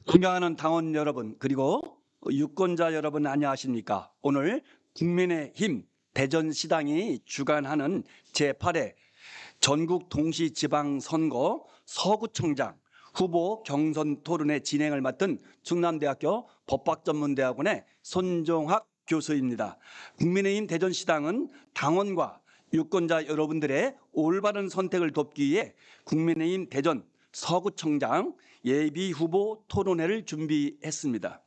존경하는 당원 여러분 그리고 유권자 여러분 안녕하십니까? 오늘 국민의힘 대전시당이 주관하는 제8회 전국 동시지방선거 서구청장 후보 경선 토론회 진행을 맡은 충남대학교 법학전문대학원의 손종학 교수입니다. 국민의힘 대전시당은 당원과 유권자 여러분들의 올바른 선택을 돕기 위해 국민의힘 대전 서구청장 예비후보 토론회를 준비했습니다.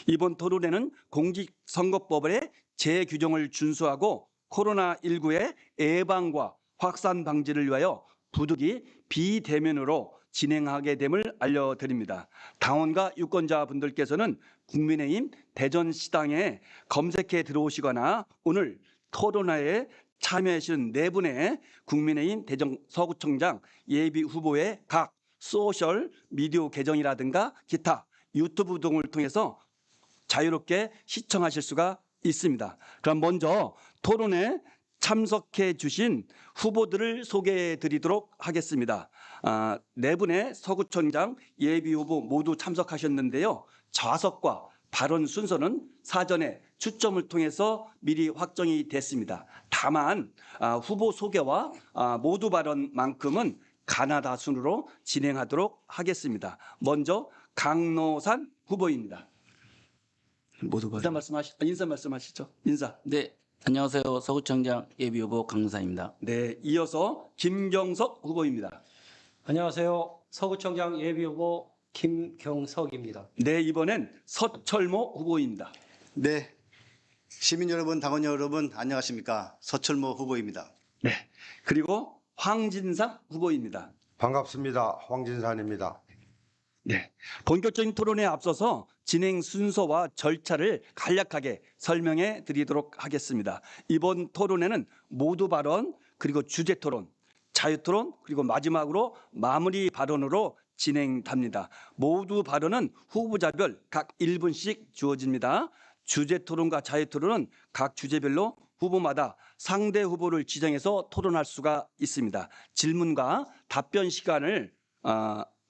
이번 토론회는 공직선거법의 재규정을 준수하고 코로나19의 예방과 확산 방지를 위하여 부득이 비대면으로 진행하게 됨을 알려드립니다. 당원과 유권자분들께서는 국민의힘 대전시당에 검색해 들어오시거나 오늘 토론회에 참여하시는 네 분의 국민의힘 대전 서구청장 예비후보의 각 소셜 미디어 계정이라든가 기타 유튜브 등을 통해서 자유롭게 시청하실 수가 있습니다. 그럼 먼저 토론에 참석해 주신 후보들을 소개해 드리도록 하겠습니다. 네 분의 서구청장 예비후보 모두 참석하셨는데요. 좌석과 발언 순서는 사전에 추첨을 통해서 미리 확정이 됐습니다. 다만 후보 소개와 모두 발언만큼은 가나다 순으로 진행하도록 하겠습니다. 먼저 강노산 후보입니다. 모두 발언. 인사 말씀하시죠. 인사. 네, 안녕하세요. 서구청장 예비후보 강노산입니다. 네, 이어서 김경석 후보입니다. 안녕하세요. 서구청장 예비후보 김경석입니다. 네, 이번엔 서철모 후보입니다. 네, 시민 여러분, 당원 여러분 안녕하십니까? 서철모 후보입니다. 네, 그리고 황진상 후보입니다. 반갑습니다. 황진산입니다. 네, 본격적인 토론에 앞서서 진행 순서와 절차를 간략하게 설명해 드리도록 하겠습니다. 이번 토론회는 모두 발언, 그리고 주제 토론, 자유 토론, 그리고 마지막으로 마무리 발언으로 진행됩니다. 모두 발언은 후보자별 각 1분씩 주어집니다. 주제 토론과 자유 토론은 각 주제별로 후보마다 상대 후보를 지정해서 토론할 수가 있습니다. 질문과 답변 시간을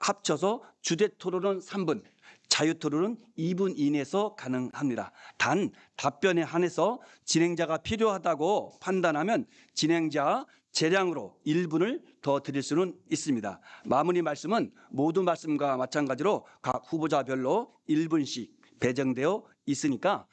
합쳐서 주제 토론은 3분, 자유 토론은 2분 이내에서 가능합니다. 단 답변에 한해서 진행자가 필요하다고 판단하면 진행자 재량으로 1분을 더 드릴 수는 있습니다. 마무리 말씀은 모든 말씀과 마찬가지로 각 후보자별로 1분씩 배정되어 있으니까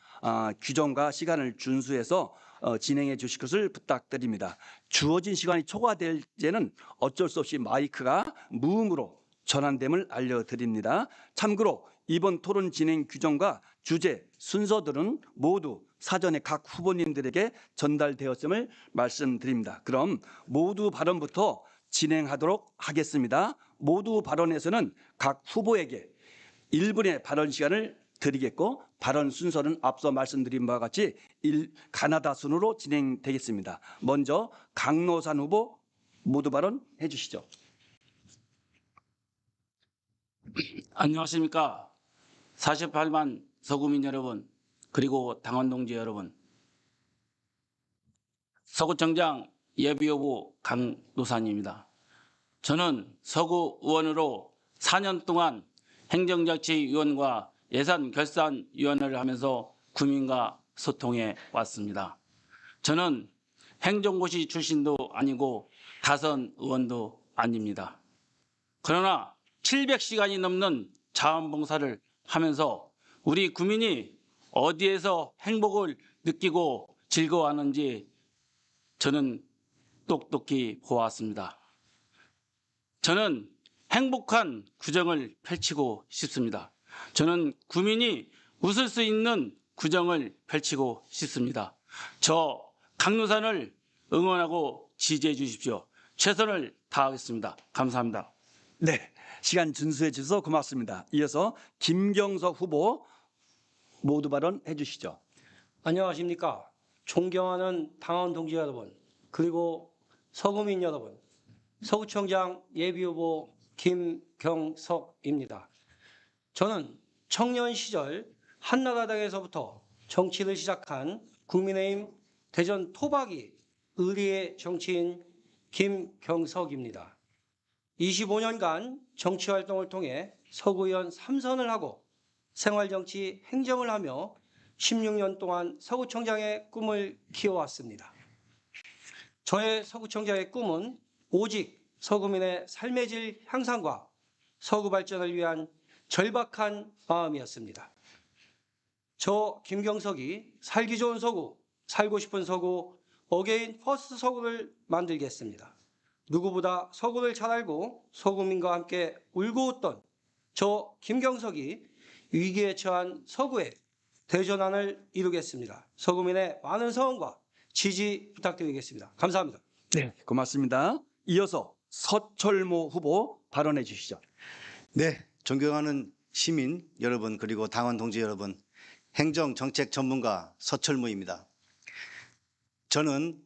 규정과 시간을 준수해서 진행해 주실 것을 부탁드립니다. 주어진 시간이 초과될 때는 어쩔 수 없이 마이크가 무음으로 전환됨을 알려드립니다. 참고로 이번 토론 진행 규정과 주제, 순서들은 모두 사전에 각 후보님들에게 전달되었음을 말씀드립니다. 그럼 모두 발언부터 진행하도록 하겠습니다. 모두 발언에서는 각 후보에게 1분의 발언 시간을 드리겠고 발언 순서는 앞서 말씀드린 바와 같이 가나다 순으로 진행되겠습니다. 먼저 강노산 후보 모두 발언 해주시죠. 안녕하십니까. 48만 서구민 여러분, 그리고 당원 동지 여러분. 서구청장 예비후보 강노산입니다. 저는 서구 의원으로 4년 동안 행정자치위원과 예산결산위원회를 하면서 국민과 소통해 왔습니다. 저는 행정고시 출신도 아니고 다선 의원도 아닙니다. 그러나 700시간이 넘는 자원봉사를 하면서 우리 국민이 어디에서 행복을 느끼고 즐거워하는지 저는 똑똑히 보았습니다. 저는 행복한 구정을 펼치고 싶습니다. 저는 국민이 웃을 수 있는 구정을 펼치고 싶습니다. 저 강노산을 응원하고 지지해 주십시오. 최선을 다하겠습니다. 감사합니다. 네, 시간 준수해 주셔서 고맙습니다. 이어서 김경석 후보 모두 발언 해주시죠. 안녕하십니까. 존경하는 당원 동지 여러분, 그리고 서구민 여러분, 서구청장 예비후보 김경석입니다. 저는 청년 시절 한나라당에서부터 정치를 시작한 국민의힘 대전 토박이 의리의 정치인 김경석입니다. 25년간 정치활동을 통해 서구의원 3선을 하고 생활정치 행정을 하며 16년 동안 서구청장의 꿈을 키워왔습니다. 저의 서구청장의 꿈은 오직 서구민의 삶의 질 향상과 서구 발전을 위한 절박한 마음이었습니다. 저 김경석이 살기 좋은 서구, 살고 싶은 서구, 어게인 퍼스트 서구를 만들겠습니다. 누구보다 서구를 잘 알고 서구민과 함께 울고 웃던 저 김경석이 위기에 처한 서구의 대전환을 이루겠습니다. 서구민의 많은 성원과 지지 부탁드리겠습니다. 감사합니다. 네, 고맙습니다. 이어서 서철모 후보 발언해 주시죠. 네, 존경하는 시민 여러분 그리고 당원 동지 여러분, 행정정책 전문가 서철무입니다. 저는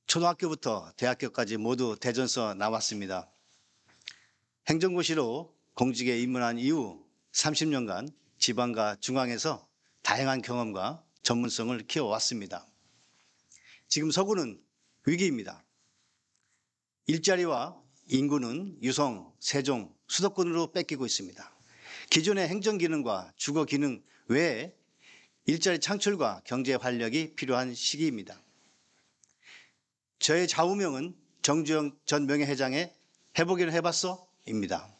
초등학교부터 대학교까지 모두 대전서 나왔습니다. 행정고시로 공직에 입문한 이후 30년간 지방과 중앙에서 다양한 경험과 전문성을 키워왔습니다. 지금 서구는 위기입니다. 일자리와 인구는 유성, 세종, 수도권으로 뺏기고 있습니다. 기존의 행정기능과 주거기능 외에 일자리 창출과 경제 활력이 필요한 시기입니다. 저의 좌우명은 정주영 전 명예회장의 해보기는 해봤어? 입니다.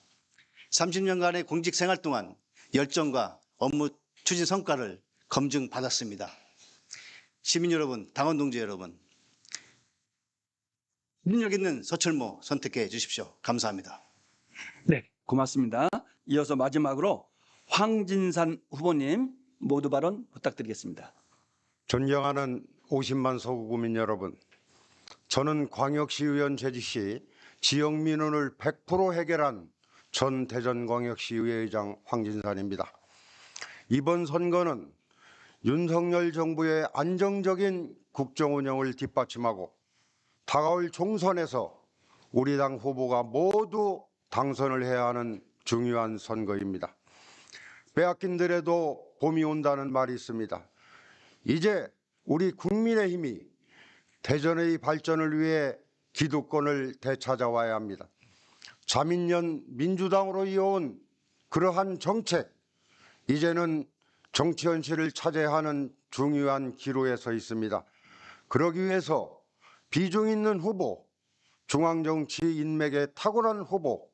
30년간의 공직 생활 동안 열정과 업무 추진 성과를 검증받았습니다. 시민 여러분, 당원 동지 여러분, 능력 있는 서철모 선택해 주십시오. 감사합니다. 네, 고맙습니다. 이어서 마지막으로 황진산 후보님 모두 발언 부탁드리겠습니다. 존경하는 50만 서구구민 여러분, 저는 광역시의원 재직 시 지역 민원을 100% 해결한 전 대전광역시의회의장 황진산입니다. 이번 선거는 윤석열 정부의 안정적인 국정 운영을 뒷받침하고 다가올 총선에서 우리 당 후보가 모두 당선을 해야 하는 중요한 선거입니다. 빼앗긴들에도 봄이 온다는 말이 있습니다. 이제 우리 국민의힘이 대전의 발전을 위해 기득권을 되찾아와야 합니다. 자민련 민주당으로 이어온 그러한 정책, 이제는 정치 현실을 찾아야 하는 중요한 기로에 서 있습니다. 그러기 위해서 비중 있는 후보, 중앙정치 인맥에 탁월한 후보,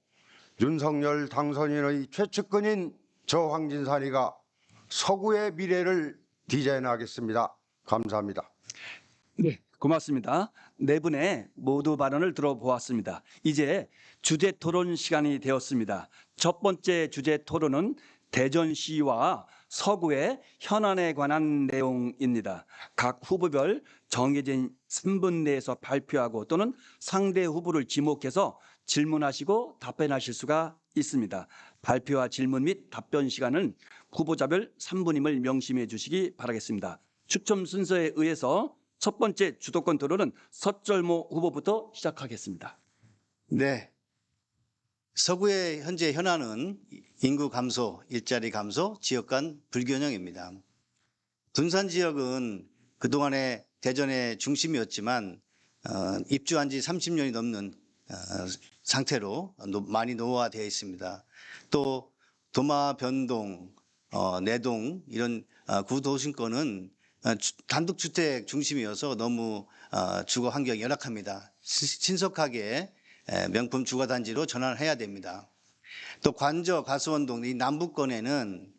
윤석열 당선인의 최측근인 저 황진산이가 서구의 미래를 디자인하겠습니다. 감사합니다. 네, 고맙습니다. 네 분의 모두 발언을 들어보았습니다. 이제 주제 토론 시간이 되었습니다. 첫 번째 주제 토론은 대전시와 서구의 현안에 관한 내용입니다. 각 후보별 정해진 3분 내에서 발표하고 또는 상대 후보를 지목해서 질문하시고 답변하실 수가 있습니다. 발표와 질문 및 답변 시간은 후보자별 3분임을 명심해 주시기 바라겠습니다. 추첨 순서에 의해서 첫 번째 주도권 토론은 서철모 후보부터 시작하겠습니다. 네, 서구의 현재 현안은 인구 감소, 일자리 감소, 지역 간 불균형입니다. 둔산 지역은 그동안의 대전의 중심이었지만 입주한 지 30년이 넘는 상태로 많이 노후화되어 있습니다. 또 도마 변동, 내동 이런 구도심권은 단독주택 중심이어서 너무 주거 환경이 열악합니다. 신속하게 명품 주거단지로 전환해야 됩니다. 또 관저, 가수원동 이 남부권에는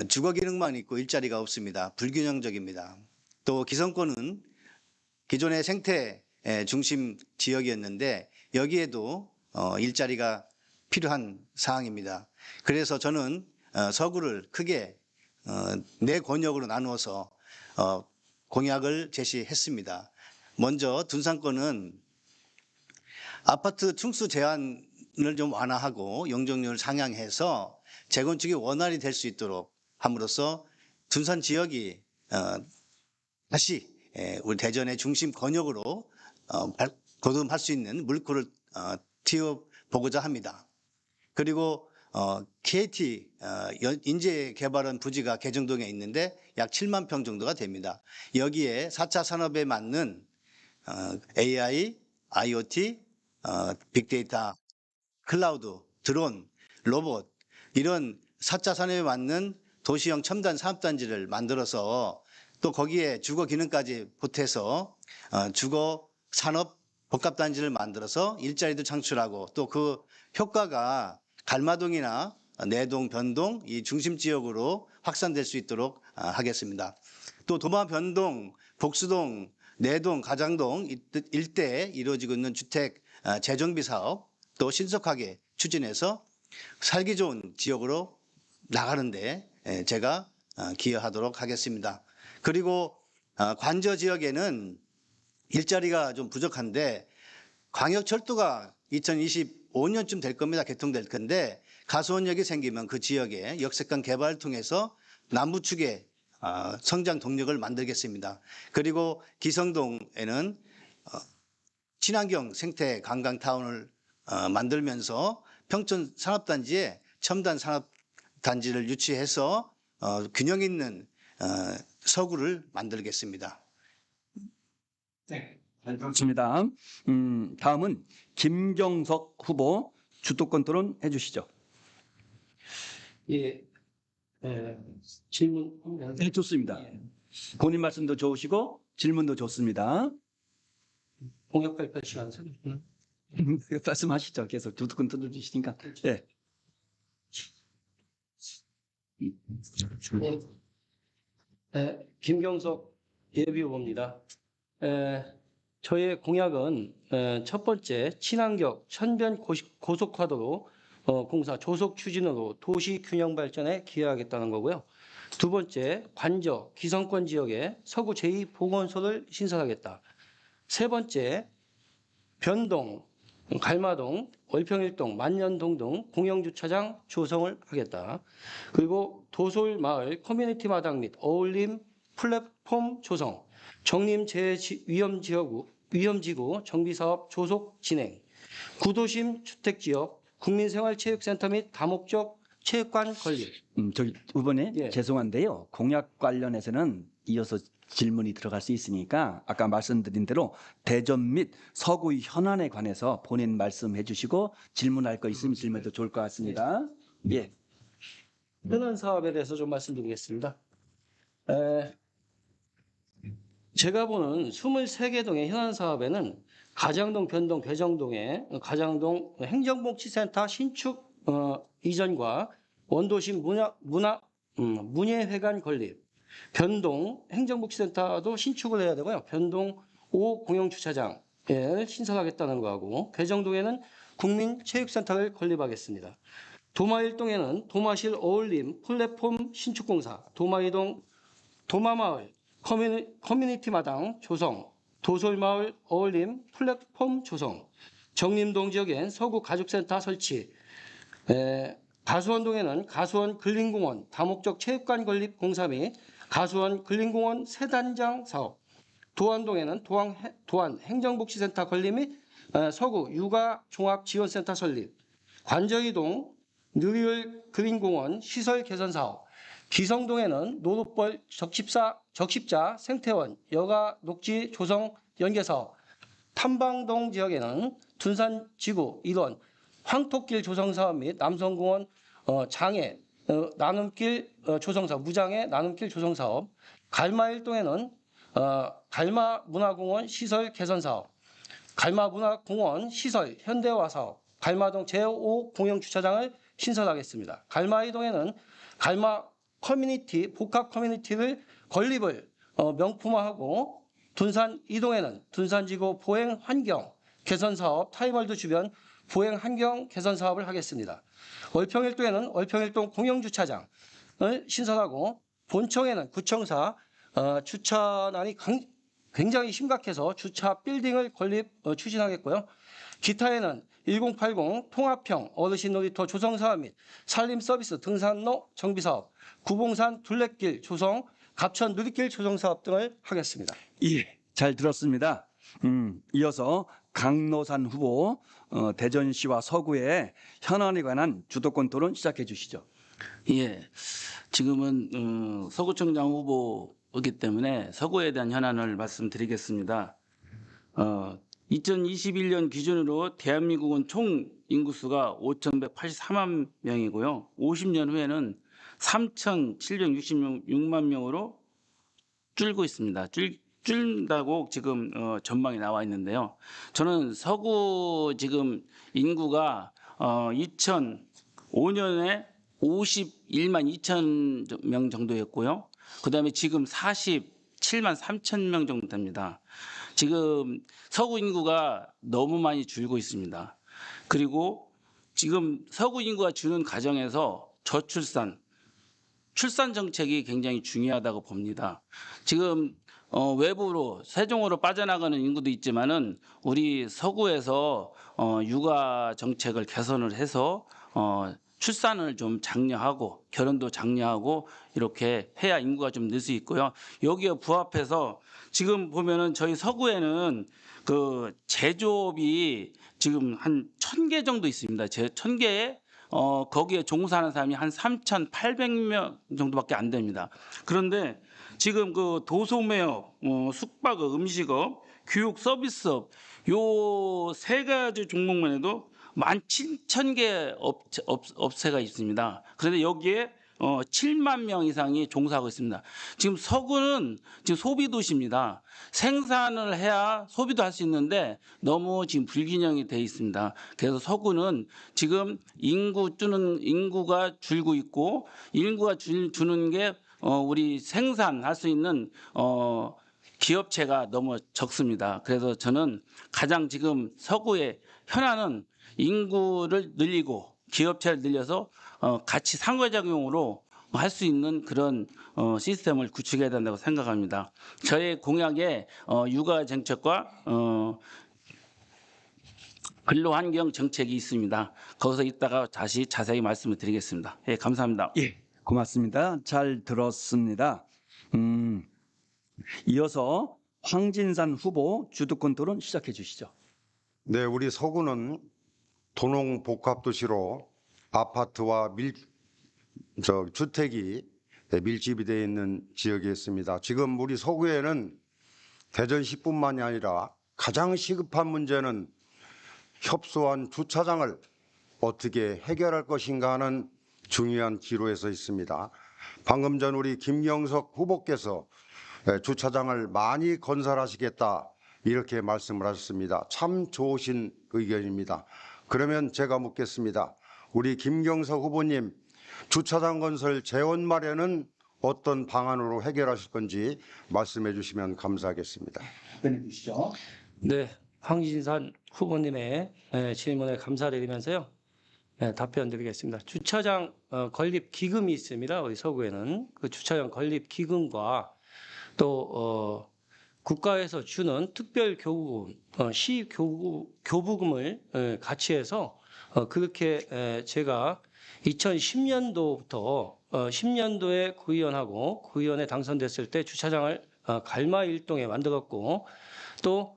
주거 기능만 있고 일자리가 없습니다. 불균형적입니다. 또 기성권은 기존의 생태 중심 지역이었는데 여기에도 일자리가 필요한 사항입니다. 그래서 저는 서구를 크게 네 권역으로 나누어서 공약을 제시했습니다. 먼저 둔산권은 아파트 층수 제한을 좀 완화하고 용적률을 상향해서 재건축이 원활히 될 수 있도록 함으로써 둔산 지역이 다시 우리 대전의 중심 권역으로 거듭할 수 있는 물꼬를 틔워보고자 합니다. 그리고 KT 인재개발원 부지가 개정동에 있는데 약 7만 평 정도가 됩니다. 여기에 4차 산업에 맞는 AI, IoT, 빅데이터, 클라우드 드론, 로봇 이런 4차 산업에 맞는 도시형 첨단 산업단지를 만들어서 또 거기에 주거 기능까지 보태서 주거 산업 복합단지를 만들어서 일자리도 창출하고 또 그 효과가 갈마동이나 내동, 변동 이 중심 지역으로 확산될 수 있도록 하겠습니다. 또 도마, 변동, 복수동, 내동, 가장동 일대에 이루어지고 있는 주택 재정비 사업 또 신속하게 추진해서 살기 좋은 지역으로 나가는데 제가 기여하도록 하겠습니다. 그리고 관저 지역에는 일자리가 좀 부족한데 광역철도가 2025년쯤 될 겁니다. 개통될 건데 가수원역이 생기면 그 지역에 역세권 개발을 통해서 남부축의 성장 동력을 만들겠습니다. 그리고 기성동에는 친환경 생태 관광타운을 만들면서 평촌 산업단지에 첨단 산업단지를 유치해서 균형 있는 서구를 만들겠습니다. 네. 잘 들었습니다. 다음은 김경석 후보 주도권 토론 해주시죠. 예, 질문. 네, 좋습니다. 본인 말씀도 좋으시고 질문도 좋습니다. 공약 발표 시간 세겠구나. 말씀하시죠. 계속 주도권 들어주시니까. 네. 김경석 예비후보입니다. 저의 공약은 첫 번째 친환경 천변 고속화도로 공사 조속 추진으로 도시 균형 발전에 기여하겠다는 거고요. 두 번째 관저 기성권 지역에 서구 제2보건소를 신설하겠다. 세 번째 변동, 갈마동, 월평일동, 만년동 등 공영주차장 조성을 하겠다. 그리고 도솔마을 커뮤니티 마당 및 어울림 플랫폼 조성, 정림 위험지구 정비사업 조속 진행, 구도심 주택지역 국민생활체육센터 및 다목적 체육관 건립. 저기 후보님 예. 죄송한데요. 공약 관련해서는 이어서 질문이 들어갈 수 있으니까 아까 말씀드린 대로 대전 및 서구 현안에 관해서 본인 말씀해 주시고 질문할 거 있으면 질문해도 좋을 것 같습니다. 예. 현안 사업에 대해서 좀 말씀드리겠습니다. 제가 보는 23개 동의 현안 사업에는 가장동, 변동, 배정동의 가장동 행정복지센터 신축 이전과 원도심 문예회관 건립, 변동 행정복지센터도 신축을 해야 되고요. 변동 5 공영주차장을 신설하겠다는 거하고 배정동에는 국민체육센터를 건립하겠습니다. 도마일동에는 도마실 어울림 플랫폼 신축공사, 도마이동 도마마을 커뮤니티 마당 조성, 도솔마을 어울림 플랫폼 조성, 정림동 지역엔 서구 가족센터 설치, 가수원동에는 가수원 근린공원 다목적 체육관 건립 공사 및 가수원 근린공원 세단장 사업, 도안동에는 도안 행정복지센터 건립 및 서구 육아종합지원센터 설립, 관저이동 느리을 그린공원 시설 개선 사업, 기성동에는 노룻벌 적십자 생태원 여가 녹지 조성 연계 사업, 탐방동 지역에는 둔산지구 일원 황토길 조성 사업 및 남성공원 장애 나눔길 조성 사업, 무장애 나눔길 조성 사업, 갈마일동에는 갈마문화공원 시설 개선 사업, 갈마문화공원 시설 현대화 사업, 갈마동 제5 공영주차장을 신설하겠습니다. 갈마이동에는 갈마 커뮤니티 복합 커뮤니티를 건립을 명품화하고 둔산 이동에는 둔산지구 보행 환경 개선 사업 타이벌드 주변 보행 환경 개선 사업을 하겠습니다. 월평일동에는 월평일동 공영주차장을 신설하고 본청에는 구청사 주차난이 굉장히 심각해서 주차 빌딩을 건립 추진하겠고요. 기타에는 1080 통합형 어르신 놀이터 조성 사업 및 산림 서비스 등산로 정비 사업, 구봉산 둘레길 조성, 갑천 누리길 조성 사업 등을 하겠습니다. 예, 잘 들었습니다. 이어서 강노산 후보 대전시와 서구의 현안에 관한 주도권 토론 시작해 주시죠. 예, 지금은 서구청장 후보이기 때문에 서구에 대한 현안을 말씀드리겠습니다. 2021년 기준으로 대한민국은 총 인구수가 5,183만 명이고요. 50년 후에는 3,766만 명으로 줄고 있습니다. 줄다고 지금 전망이 나와 있는데요. 저는 서구 지금 인구가 2005년에 51만 2천 명 정도였고요. 그다음에 지금 47만 3천 명 정도 됩니다. 지금 서구 인구가 너무 많이 줄고 있습니다. 그리고 지금 서구 인구가 주는 가정에서 저출산, 출산 정책이 굉장히 중요하다고 봅니다. 지금 외부로 세종으로 빠져나가는 인구도 있지만은 우리 서구에서 육아 정책을 개선을 해서 출산을 좀 장려하고 결혼도 장려하고 이렇게 해야 인구가 좀 늘 수 있고요. 여기에 부합해서 지금 보면은 저희 서구에는 그 제조업이 지금 한 1,000개 정도 있습니다. 1,000개에 거기에 종사하는 사람이 한 3,800명 정도밖에 안 됩니다. 그런데 지금 그 도소매업, 숙박업, 음식업, 교육 서비스업 요 세 가지 종목만 해도 17,000개 업체가 있습니다. 그런데 여기에 7만 명 이상이 종사하고 있습니다. 지금 서구는 지금 소비 도시입니다. 생산을 해야 소비도 할 수 있는데 너무 지금 불균형이 돼 있습니다. 그래서 서구는 지금 인구가 줄고 있고 인구가 주는 게 우리 생산할 수 있는 기업체가 너무 적습니다. 그래서 저는 가장 지금 서구의 현안은 인구를 늘리고 기업체를 늘려서 같이 상호작용으로 할 수 있는 그런 시스템을 구축해야 된다고 생각합니다. 저의 공약에 육아 정책과 근로환경 정책이 있습니다. 거기서 이따가 다시 자세히 말씀을 드리겠습니다. 예, 감사합니다. 예, 고맙습니다. 잘 들었습니다. 이어서 황진산 후보 주도권 토론 시작해 주시죠. 네, 우리 서구는 도농 복합도시로 아파트와 주택이 밀집이 되어 있는 지역이 있습니다. 지금 우리 서구에는 대전시뿐만이 아니라 가장 시급한 문제는 협소한 주차장을 어떻게 해결할 것인가 하는 중요한 기로에 서 있습니다. 방금 전 우리 김경석 후보께서 주차장을 많이 건설하시겠다 이렇게 말씀을 하셨습니다. 참 좋으신 의견입니다. 그러면 제가 묻겠습니다. 우리 김경석 후보님, 주차장 건설 재원 마련은 어떤 방안으로 해결하실 건지 말씀해 주시면 감사하겠습니다. 답변해 주시죠. 네, 황진산 후보님의 질문에 감사드리면서요. 답변드리겠습니다. 주차장 건립 기금이 있습니다. 우리 서구에는 그 주차장 건립 기금과 또 국가에서 주는 특별 교부금, 시 교부금을 같이 해서 그렇게 제가 2010년도부터 10년도에 구의원하고 구의원에 당선됐을 때 주차장을 갈마 일동에 만들었고 또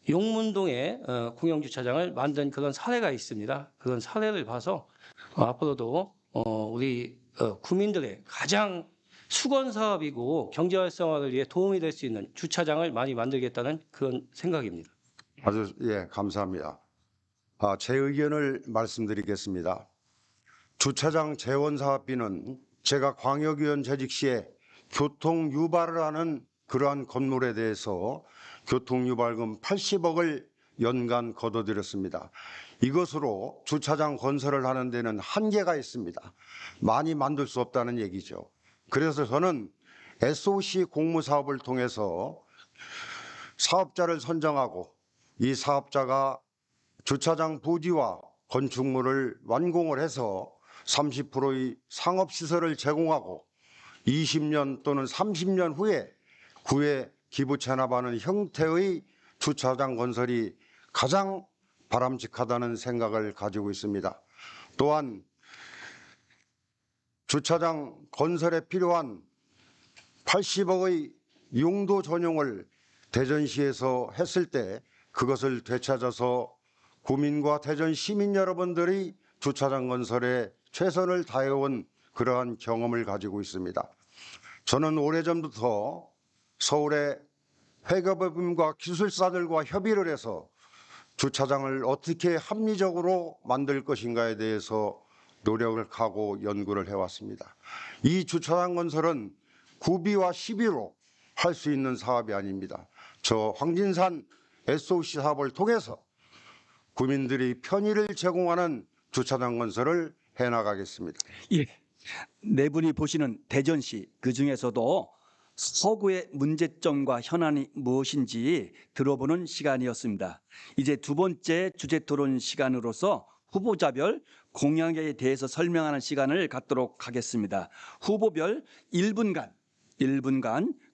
용문동에 공영주차장을 만든 그런 사례가 있습니다. 그런 사례를 봐서 앞으로도 우리 구민들의 가장 수건 사업이고 경제 활성화를 위해 도움이 될 수 있는 주차장을 많이 만들겠다는 그런 생각입니다. 아주 감사합니다. 제 의견을 말씀드리겠습니다. 주차장 재원 사업비는 제가 광역위원 재직 시에 교통 유발을 하는 그러한 건물에 대해서 교통 유발금 80억을 연간 거둬들였습니다. 이것으로 주차장 건설을 하는 데는 한계가 있습니다. 많이 만들 수 없다는 얘기죠. 그래서 저는 SOC 공모 사업을 통해서 사업자를 선정하고 이 사업자가 주차장 부지와 건축물을 완공을 해서 30%의 상업시설을 제공하고 20년 또는 30년 후에 구에 기부 체납하는 형태의 주차장 건설이 가장 바람직하다는 생각을 가지고 있습니다. 또한 주차장 건설에 필요한 80억의 용도 전용을 대전시에서 했을 때 그것을 되찾아서 구민과 대전 시민 여러분들이 주차장 건설에 최선을 다해온 그러한 경험을 가지고 있습니다. 저는 오래전부터 서울의 회계법인과 기술사들과 협의를 해서 주차장을 어떻게 합리적으로 만들 것인가에 대해서 노력을 하고 연구를 해왔습니다. 이 주차장 건설은 구비와 시비로 할 수 있는 사업이 아닙니다. 저 황진산 SOC 사업을 통해서 국민들이 편의를 제공하는 주차장 건설을 해나가겠습니다. 예. 네 분이 보시는 대전시 그중에서도 서구의 문제점과 현안이 무엇인지 들어보는 시간이었습니다. 이제 두 번째 주제 토론 시간으로서 후보자별 공약에 대해서 설명하는 시간을 갖도록 하겠습니다. 후보별 1분간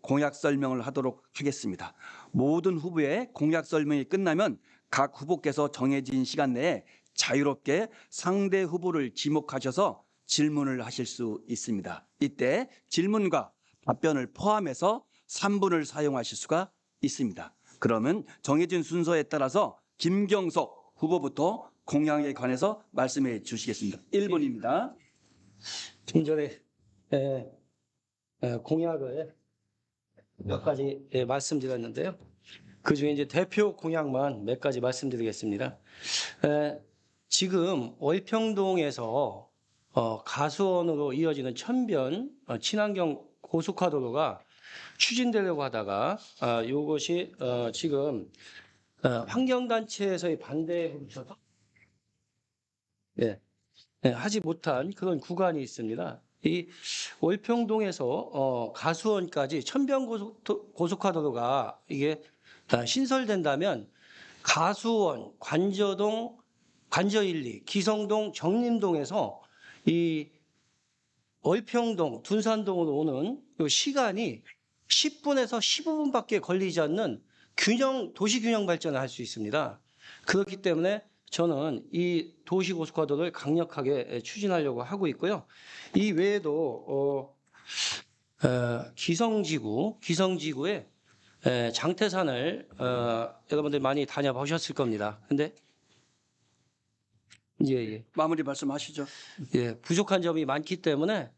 공약 설명을 하도록 하겠습니다. 모든 후보의 공약 설명이 끝나면 각 후보께서 정해진 시간 내에 자유롭게 상대 후보를 지목하셔서 질문을 하실 수 있습니다. 이때 질문과 답변을 포함해서 3분을 사용하실 수가 있습니다. 그러면 정해진 순서에 따라서 김경석 후보부터 공약에 관해서 말씀해 주시겠습니다. 1분입니다. 좀 전에 공약을 몇 가지 말씀드렸는데요. 그중에 이제 대표 공약만 몇 가지 말씀드리겠습니다. 지금 월평동에서 가수원으로 이어지는 천변 친환경 고속화도로가 추진되려고 하다가 이것이 지금 환경단체에서의 반대에 부딪혀서 하지 못한 그런 구간이 있습니다. 이 월평동에서 가수원까지 천변 고속화도로가 이게 신설된다면 가수원, 관저동, 관저 1, 2, 기성동, 정림동에서 이 월평동, 둔산동으로 오는 이 시간이 10분에서 15분밖에 걸리지 않는 도시 균형 발전을 할 수 있습니다. 그렇기 때문에 저는 이 도시고속화도를 강력하게 추진하려고 하고 있고요. 이 외에도 기성지구에 장태산을 여러분들 많이 다녀보셨을 겁니다. 근데 마무리 말씀하시죠. 부족한 점이 많기 때문에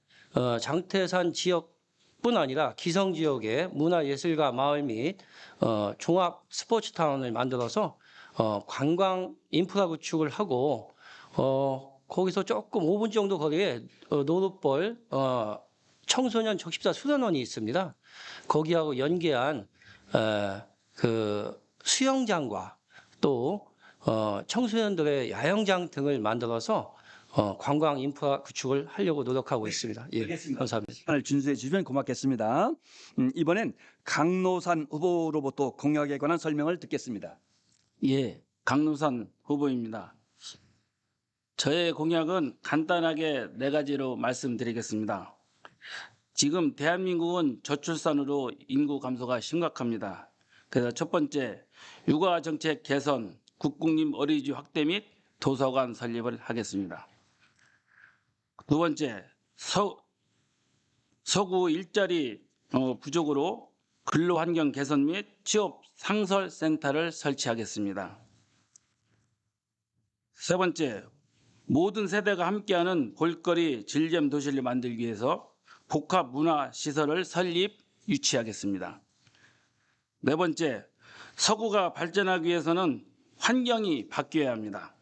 장태산 지역뿐 아니라 기성 지역에 문화예술가 마을 및 종합 스포츠타운을 만들어서 관광 인프라 구축을 하고 거기서 조금 5분 정도 거리에 노룻벌 청소년 적십자 수련원이 있습니다. 거기하고 연계한 그 수영장과 또 청소년들의 야영장 등을 만들어서 관광 인프라 구축을 하려고 노력하고 있습니다. 예, 알겠습니다. 감사합니다. 시간을 준수해 주시면 고맙겠습니다. 이번엔 강노산 후보로부터 공약에 관한 설명을 듣겠습니다. 예, 강노산 후보입니다. 저의 공약은 간단하게 4가지로 말씀드리겠습니다. 지금 대한민국은 저출산으로 인구 감소가 심각합니다. 그래서 첫 번째, 육아 정책 개선, 국공립 어린이집 확대 및 도서관 설립을 하겠습니다. 두 번째, 서구 일자리 부족으로 근로환경 개선 및 취업 상설센터를 설치하겠습니다. 세 번째, 모든 세대가 함께하는 볼거리 즐겜 도시를 만들기 위해서 복합 문화 시설을 설립, 유치하겠습니다. 네 번째, 서구가 발전하기 위해서는 환경이 바뀌어야 합니다.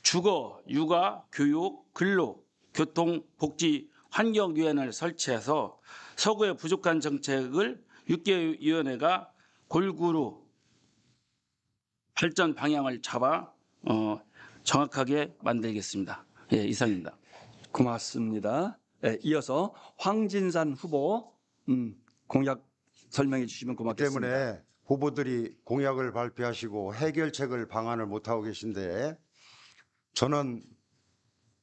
주거, 육아, 교육, 근로, 교통, 복지, 환경위원회를 설치해서 서구의 부족한 정책을 6개위원회가 골고루 발전 방향을 잡아 정확하게 만들겠습니다. 예, 이상입니다. 고맙습니다. 이어서 황진산 후보 공약 설명해 주시면 고맙겠습니다. 때문에 후보들이 공약을 발표하시고 해결책을 방안을 못하고 계신데 저는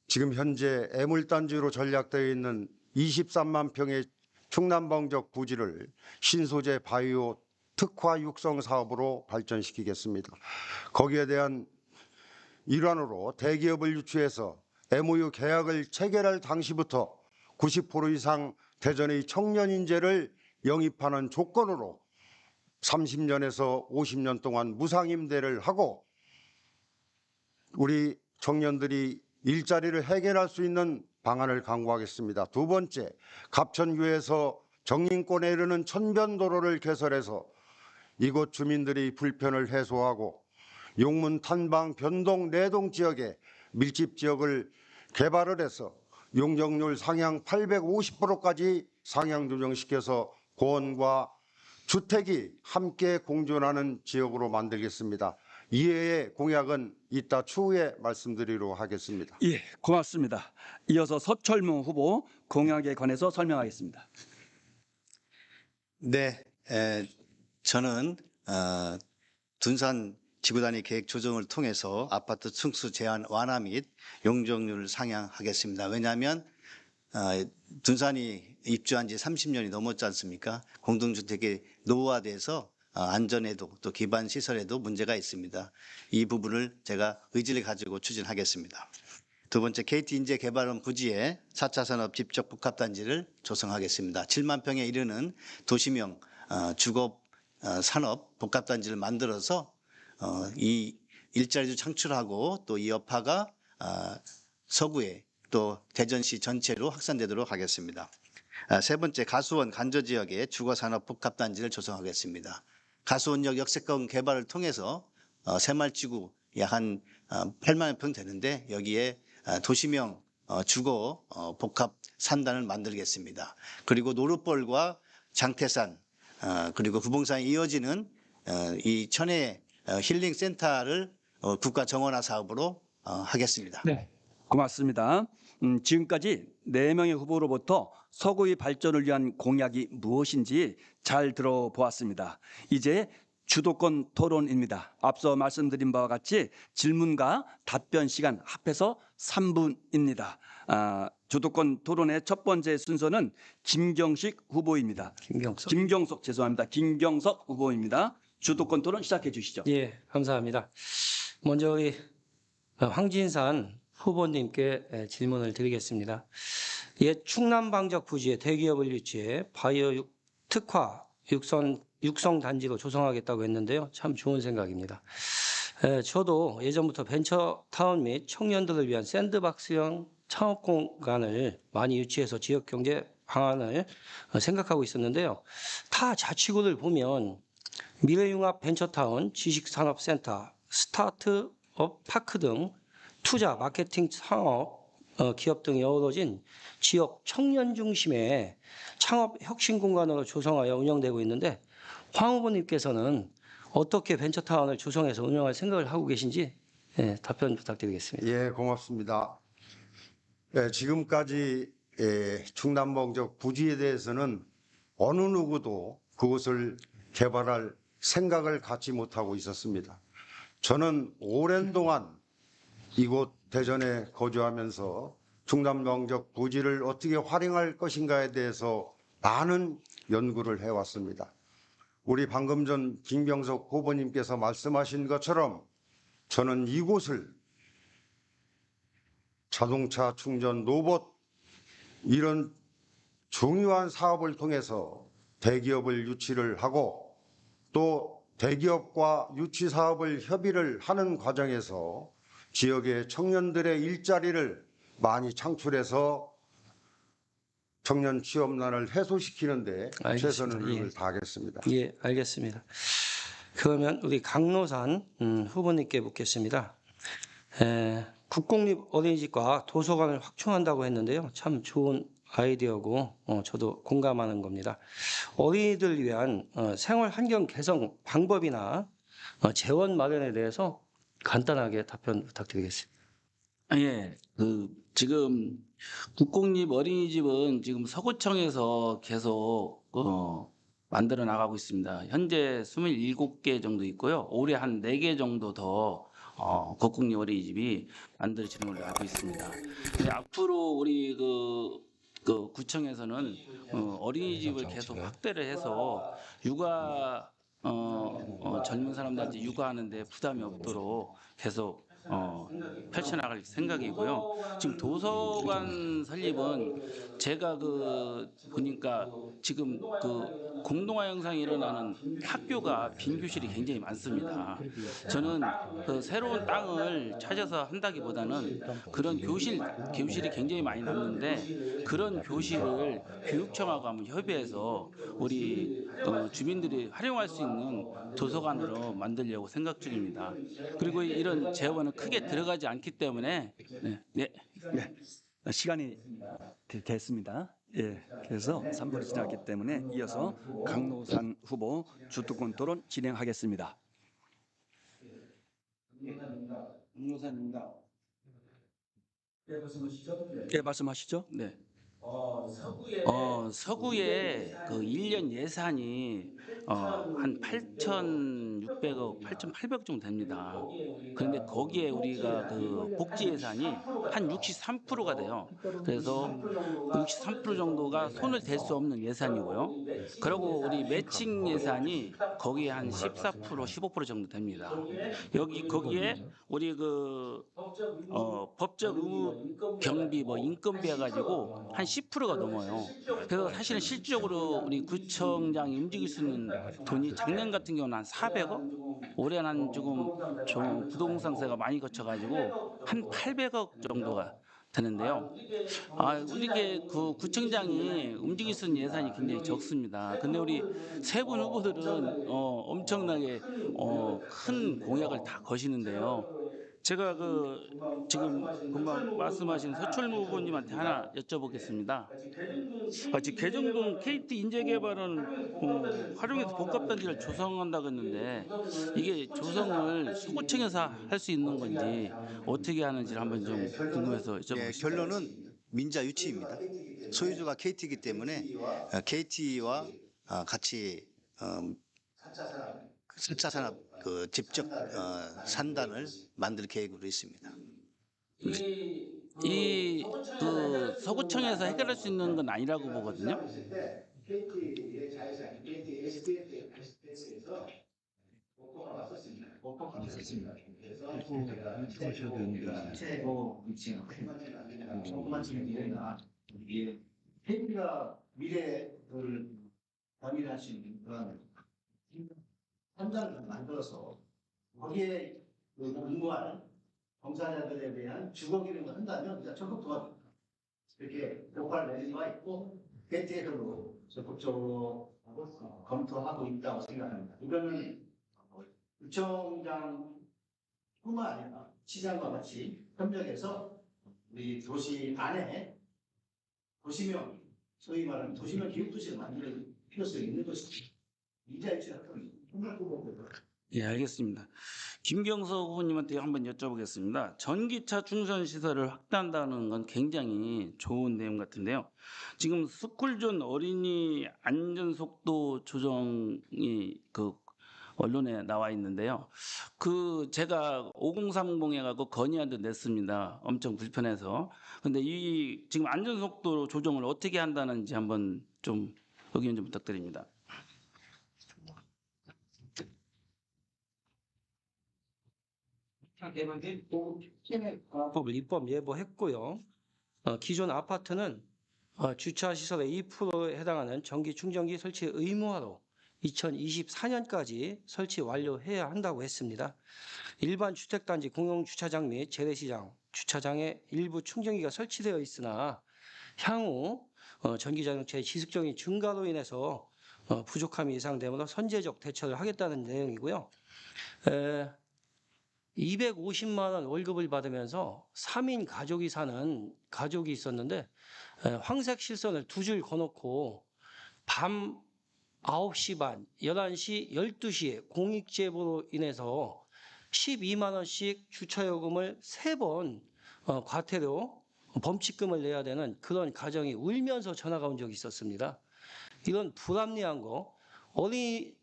지금 현재 애물단지로 전략되어 있는 23만 평의 충남봉적 부지를 신소재 바이오 특화 육성 사업으로 발전시키겠습니다. 거기에 대한 일환으로 대기업을 유치해서 MOU 계약을 체결할 당시부터 90% 이상 대전의 청년 인재를 영입하는 조건으로 30년에서 50년 동안 무상임대를 하고 우리 청년들이 일자리를 해결할 수 있는 방안을 강구하겠습니다. 두 번째, 갑천교에서 정림권에 이르는 천변도로를 개설해서 이곳 주민들의 불편을 해소하고 용문 탄방 변동 내동 지역에 밀집 지역을 개발을 해서 용적률 상향 850%까지 상향 조정시켜서 고원과 주택이 함께 공존하는 지역으로 만들겠습니다. 이외의 공약은 이따 추후에 말씀드리도록 하겠습니다. 예, 고맙습니다. 이어서 서철무 후보 공약에 관해서 설명하겠습니다. 네, 저는 둔산 지구단위 계획 조정을 통해서 아파트 층수 제한 완화 및 용적률을 상향하겠습니다. 왜냐하면 둔산이 입주한 지 30년이 넘었지 않습니까? 공동주택이 노후화돼서 안전에도 또 기반 시설에도 문제가 있습니다. 이 부분을 제가 의지를 가지고 추진하겠습니다. 두 번째, KT 인재개발원 부지에 4차 산업 집적 복합단지를 조성하겠습니다. 7만 평에 이르는 도시명 주거 산업 복합단지를 만들어서 이 일자리도 창출하고 또 이 여파가 서구에 또 대전시 전체로 확산되도록 하겠습니다. 세 번째, 가수원 간저지역에 주거산업 복합단지를 조성하겠습니다. 가수원역 역세권 개발을 통해서 새말지구 약 한 8만 평 되는데 여기에 도시명 주거 복합 산단을 만들겠습니다. 그리고 노룻벌과 장태산 그리고 구봉산에 이어지는 이 천혜 힐링 센터를 국가 정원화 사업으로 하겠습니다. 네, 고맙습니다. 지금까지 4명의 후보로부터 서구의 발전을 위한 공약이 무엇인지 잘 들어보았습니다. 이제 주도권 토론입니다. 앞서 말씀드린 바와 같이 질문과 답변 시간 합해서 3분입니다. 주도권 토론의 첫 번째 순서는 김경식 후보입니다. 김경석 후보입니다. 주도권 토론 시작해 주시죠. 예, 감사합니다. 먼저 우리 황진산 후보님께 질문을 드리겠습니다. 옛 충남 방적 부지에 대기업을 유치해 바이오 특화 육성 단지로 조성하겠다고 했는데요. 참 좋은 생각입니다. 저도 예전부터 벤처타운 및 청년들을 위한 샌드박스형 창업 공간을 많이 유치해서 지역 경제 방안을 생각하고 있었는데요. 타 자치구를 보면 미래융합 벤처타운, 지식산업센터, 스타트업 파크 등 투자, 마케팅, 창업, 기업 등이 어우러진 지역 청년 중심의 창업 혁신 공간으로 조성하여 운영되고 있는데 황 후보님께서는 어떻게 벤처타운을 조성해서 운영할 생각을 하고 계신지 답변 부탁드리겠습니다. 예, 고맙습니다. 지금까지 충남방적 부지에 대해서는 어느 누구도 그것을 개발할 생각을 갖지 못하고 있었습니다. 저는 오랜 동안 이곳 대전에 거주하면서 충남방적 부지를 어떻게 활용할 것인가에 대해서 많은 연구를 해왔습니다. 우리 방금 전 김경석 후보님께서 말씀하신 것처럼 저는 이곳을 자동차 충전 로봇 이런 중요한 사업을 통해서 대기업을 유치를 하고 또 대기업과 유치 사업을 협의를 하는 과정에서 지역의 청년들의 일자리를 많이 창출해서 청년 취업난을 해소시키는 데 최선을 예. 다하겠습니다. 예, 알겠습니다. 그러면 우리 강노산 후보님께 묻겠습니다. 국공립 어린이집과 도서관을 확충한다고 했는데요. 참 좋은 아이디어고 저도 공감하는 겁니다. 어린이들 위한 생활 환경 개선 방법이나 재원 마련에 대해서 간단하게 답변 부탁드리겠습니다. 예, 지금 국공립 어린이집은 지금 서구청에서 계속 만들어 나가고 있습니다. 현재 27개 정도 있고요. 올해 한 4개 정도 더 국공립 어린이집이 만들어지는 걸로 알고 있습니다. 근데 앞으로 우리 그 구청에서는 어린이집을 계속 확대를 해서 육아 젊은 사람들한테 육아하는데 부담이 없도록 계속 펼쳐나갈 생각이고요. 지금 도서관 설립은 제가 보니까 지금 공동화 현상이 일어나는 학교가 빈 교실이 굉장히 많습니다. 저는 새로운 땅을 찾아서 한다기보다는 그런 교실이 굉장히 많이 남는데 그런 교실을 교육청하고 한번 협의해서 우리 주민들이 활용할 수 있는 도서관으로 만들려고 생각 중입니다. 그리고 이런 재원은 크게 들어가지 않기 때문에 네. 시간이 됐습니다. 예, 그래서 3분이 지났기 때문에 이어서 강노산 후보 주특권 토론 진행하겠습니다. 강노산입니다. 예, 말씀하시죠. 네. 서구의 1년 예산이 한 8,600억, 8,800억 정도 됩니다. 그런데 거기에 우리가 복지 예산이 한 63%가 돼요. 그래서 63% 정도가 손을 댈 수 없는 예산이고요. 그리고 우리 매칭 예산이 거기에 한 14%, 15% 정도 됩니다. 거기에 우리 법적 의무 경비, 인건비 해가지고 한 10%가 넘어요. 그래서 사실은 실질적으로 우리 구청장이 움직일 수 있는 돈이 작년 같은 경우는 한 400억, 올해는 좀 부동산세가 많이 거쳐가지고 한 800억 정도가 되는데요. 우리 구청장이 움직일 수 있는 예산이 굉장히 적습니다. 근데 우리 세 분 후보들은 엄청나게 큰 공약을 다 거시는데요. 제가 지금 금방 말씀하신 서철무 후보님한테 하나 여쭤보겠습니다. 지금 개정동 KT 인재개발은 활용해서 복합단지를 조성한다고 했는데 이게 조성을 소구청에서 할 수 있는 건지 어떻게 하는지 한번 좀 궁금해서 예, 여쭤보겠습니다. 결론은 민자 유치입니다. 소유주가 KT이기 때문에 KT와 같이 4차 산업 직접 산단을 만들 계획으로 있습니다. 서구청에서 해결할 수 있는 건 아니라고 보거든요. KT가 미래를 범위할 수 있는 그런 현장을 만들어서 거기에 근무하는 종사자들에 대한 주거 기능을 한다면 우리가 적극 도와줍니다. 이렇게 효과를 내는 바가 있고 KT에서도 적극적으로 검토하고 있다고 생각합니다. 이거는 구청장뿐만 아니라 시장과 같이 협력해서 우리 도시 안에 도시명, 소위 말하는 도시명 기획도시를 만드는 필요성이 있는 것입니다. 이자일치 학교는 예, 알겠습니다. 김경석 후보님한테 한번 여쭤보겠습니다. 전기차 충전 시설을 확대한다는 건 굉장히 좋은 내용 같은데요. 지금 스쿨존 어린이 안전속도 조정이 언론에 나와 있는데요. 제가 5030 해가지고 건의안도 냈습니다. 엄청 불편해서. 근데 지금 안전속도 조정을 어떻게 한다는지 한번 좀 의견 좀 부탁드립니다. 법을 입법 예고했고요. 기존 아파트는 주차 시설의 2%에 해당하는 전기 충전기 설치 의무화로 2024년까지 설치 완료해야 한다고 했습니다. 일반 주택단지 공용주차장 및 재래시장 주차장에 일부 충전기가 설치되어 있으나 향후 전기자동차의 지속적인 증가로 인해서 부족함이 예상되므로 선제적 대처를 하겠다는 내용이고요. 250만 원 월급을 받으면서 3인 가족이 사는 가족이 있었는데 황색 실선을 2줄 거놓고 밤 9시 반, 11시, 12시에 공익제보로 인해서 12만 원씩 주차요금을 3번 과태료 범칙금을 내야 되는 그런 가정이 울면서 전화가 온 적이 있었습니다. 이런 불합리한 거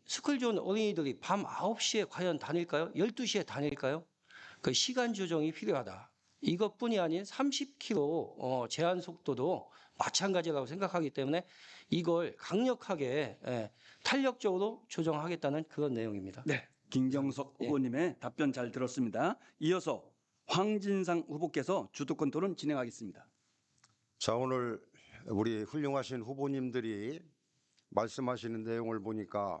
스쿨존 어린이들이 밤 9시에 과연 다닐까요? 12시에 다닐까요? 그 시간 조정이 필요하다. 이것뿐이 아닌 30km 제한 속도도 마찬가지라고 생각하기 때문에 이걸 강력하게 탄력적으로 조정하겠다는 그런 내용입니다. 네, 김경석 후보님의 답변 잘 들었습니다. 이어서 황진상 후보께서 주도권 토론 진행하겠습니다. 자, 오늘 우리 훌륭하신 후보님들이 말씀하시는 내용을 보니까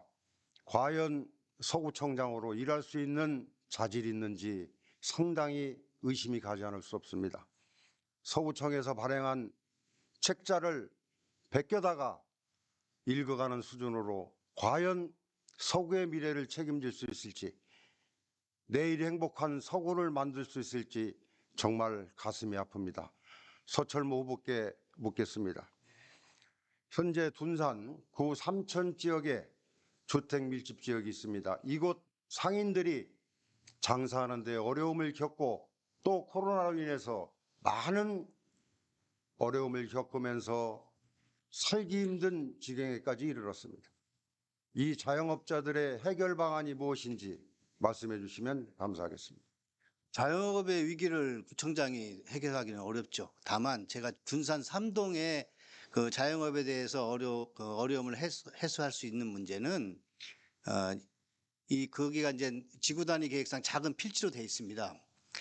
과연 서구청장으로 일할 수 있는 자질이 있는지 상당히 의심이 가지 않을 수 없습니다. 서구청에서 발행한 책자를 베껴다가 읽어가는 수준으로 과연 서구의 미래를 책임질 수 있을지, 내일 행복한 서구를 만들 수 있을지 정말 가슴이 아픕니다. 서철모 후보께 묻겠습니다. 현재 둔산 구 삼천 지역에 주택 밀집 지역이 있습니다. 이곳 상인들이 장사하는 데 어려움을 겪고 또 코로나로 인해서 많은 어려움을 겪으면서 살기 힘든 지경에까지 이르렀습니다. 이 자영업자들의 해결 방안이 무엇인지 말씀해 주시면 감사하겠습니다. 자영업의 위기를 구청장이 해결하기는 어렵죠. 다만 제가 둔산 3동의 그 자영업에 대해서 어려움을 해소할 수 있는 문제는 거기가 이제 지구 단위 계획상 작은 필지로 되어 있습니다.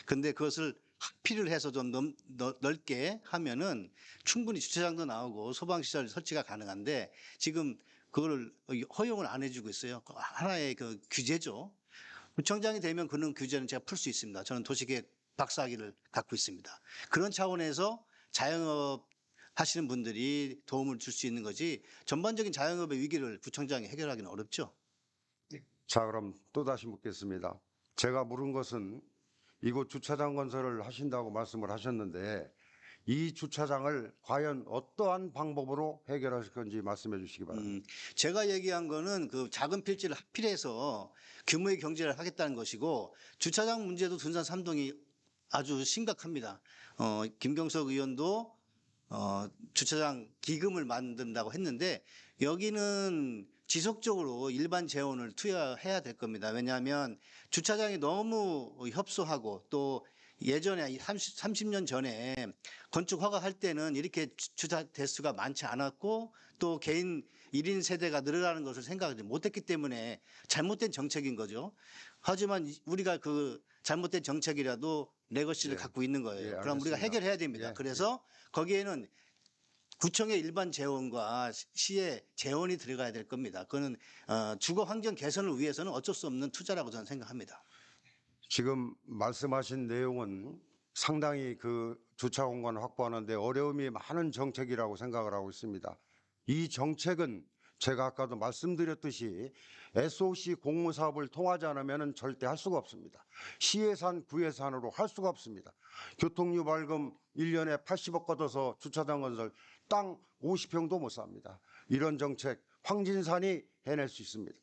근데 그것을 합필을 해서 좀 넓게 하면은 충분히 주차장도 나오고 소방시설 설치가 가능한데 지금 그거를 허용을 안 해주고 있어요. 하나의 그 규제죠. 구청장이 되면 그런 규제는 제가 풀 수 있습니다. 저는 도시계획 박사학위를 갖고 있습니다. 그런 차원에서 자영업 하시는 분들이 도움을 줄 수 있는 거지 전반적인 자영업의 위기를 구청장이 해결하기는 어렵죠. 자, 그럼 또다시 묻겠습니다. 제가 물은 것은 이곳 주차장 건설을 하신다고 말씀을 하셨는데 이 주차장을 과연 어떠한 방법으로 해결하실 건지 말씀해 주시기 바랍니다. 제가 얘기한 거는 그 작은 필지를 합필해서 규모의 경제를 하겠다는 것이고 주차장 문제도 둔산 3동이 아주 심각합니다. 김경석 의원도 주차장 기금을 만든다고 했는데 여기는 지속적으로 일반 재원을 투여해야 될 겁니다. 왜냐하면 주차장이 너무 협소하고 또 예전에 30년 전에 건축 허가할 때는 이렇게 주차 대수가 많지 않았고 또 개인 1인 세대가 늘어나는 것을 생각하지 못했기 때문에 잘못된 정책인 거죠. 하지만 우리가 그 잘못된 정책이라도 레거시를 예. 갖고 있는 거예요. 예, 그럼 우리가 알겠습니다. 해결해야 됩니다. 예, 그래서 거기에는 구청의 일반 재원과 시의 재원이 들어가야 될 겁니다. 그거는 주거 환경 개선을 위해서는 어쩔 수 없는 투자라고 저는 생각합니다. 지금 말씀하신 내용은 상당히 그 주차 공간을 확보하는 데 어려움이 많은 정책이라고 생각을 하고 있습니다. 이 정책은 제가 아까도 말씀드렸듯이 SOC 공무 사업을 통하지 않으면 절대 할 수가 없습니다. 시예산, 구예산으로 할 수가 없습니다. 교통유발금 1년에 80억 걷어서 주차장 건설 땅 50평도 못 삽니다. 이런 정책 황진산이 해낼 수 있습니다.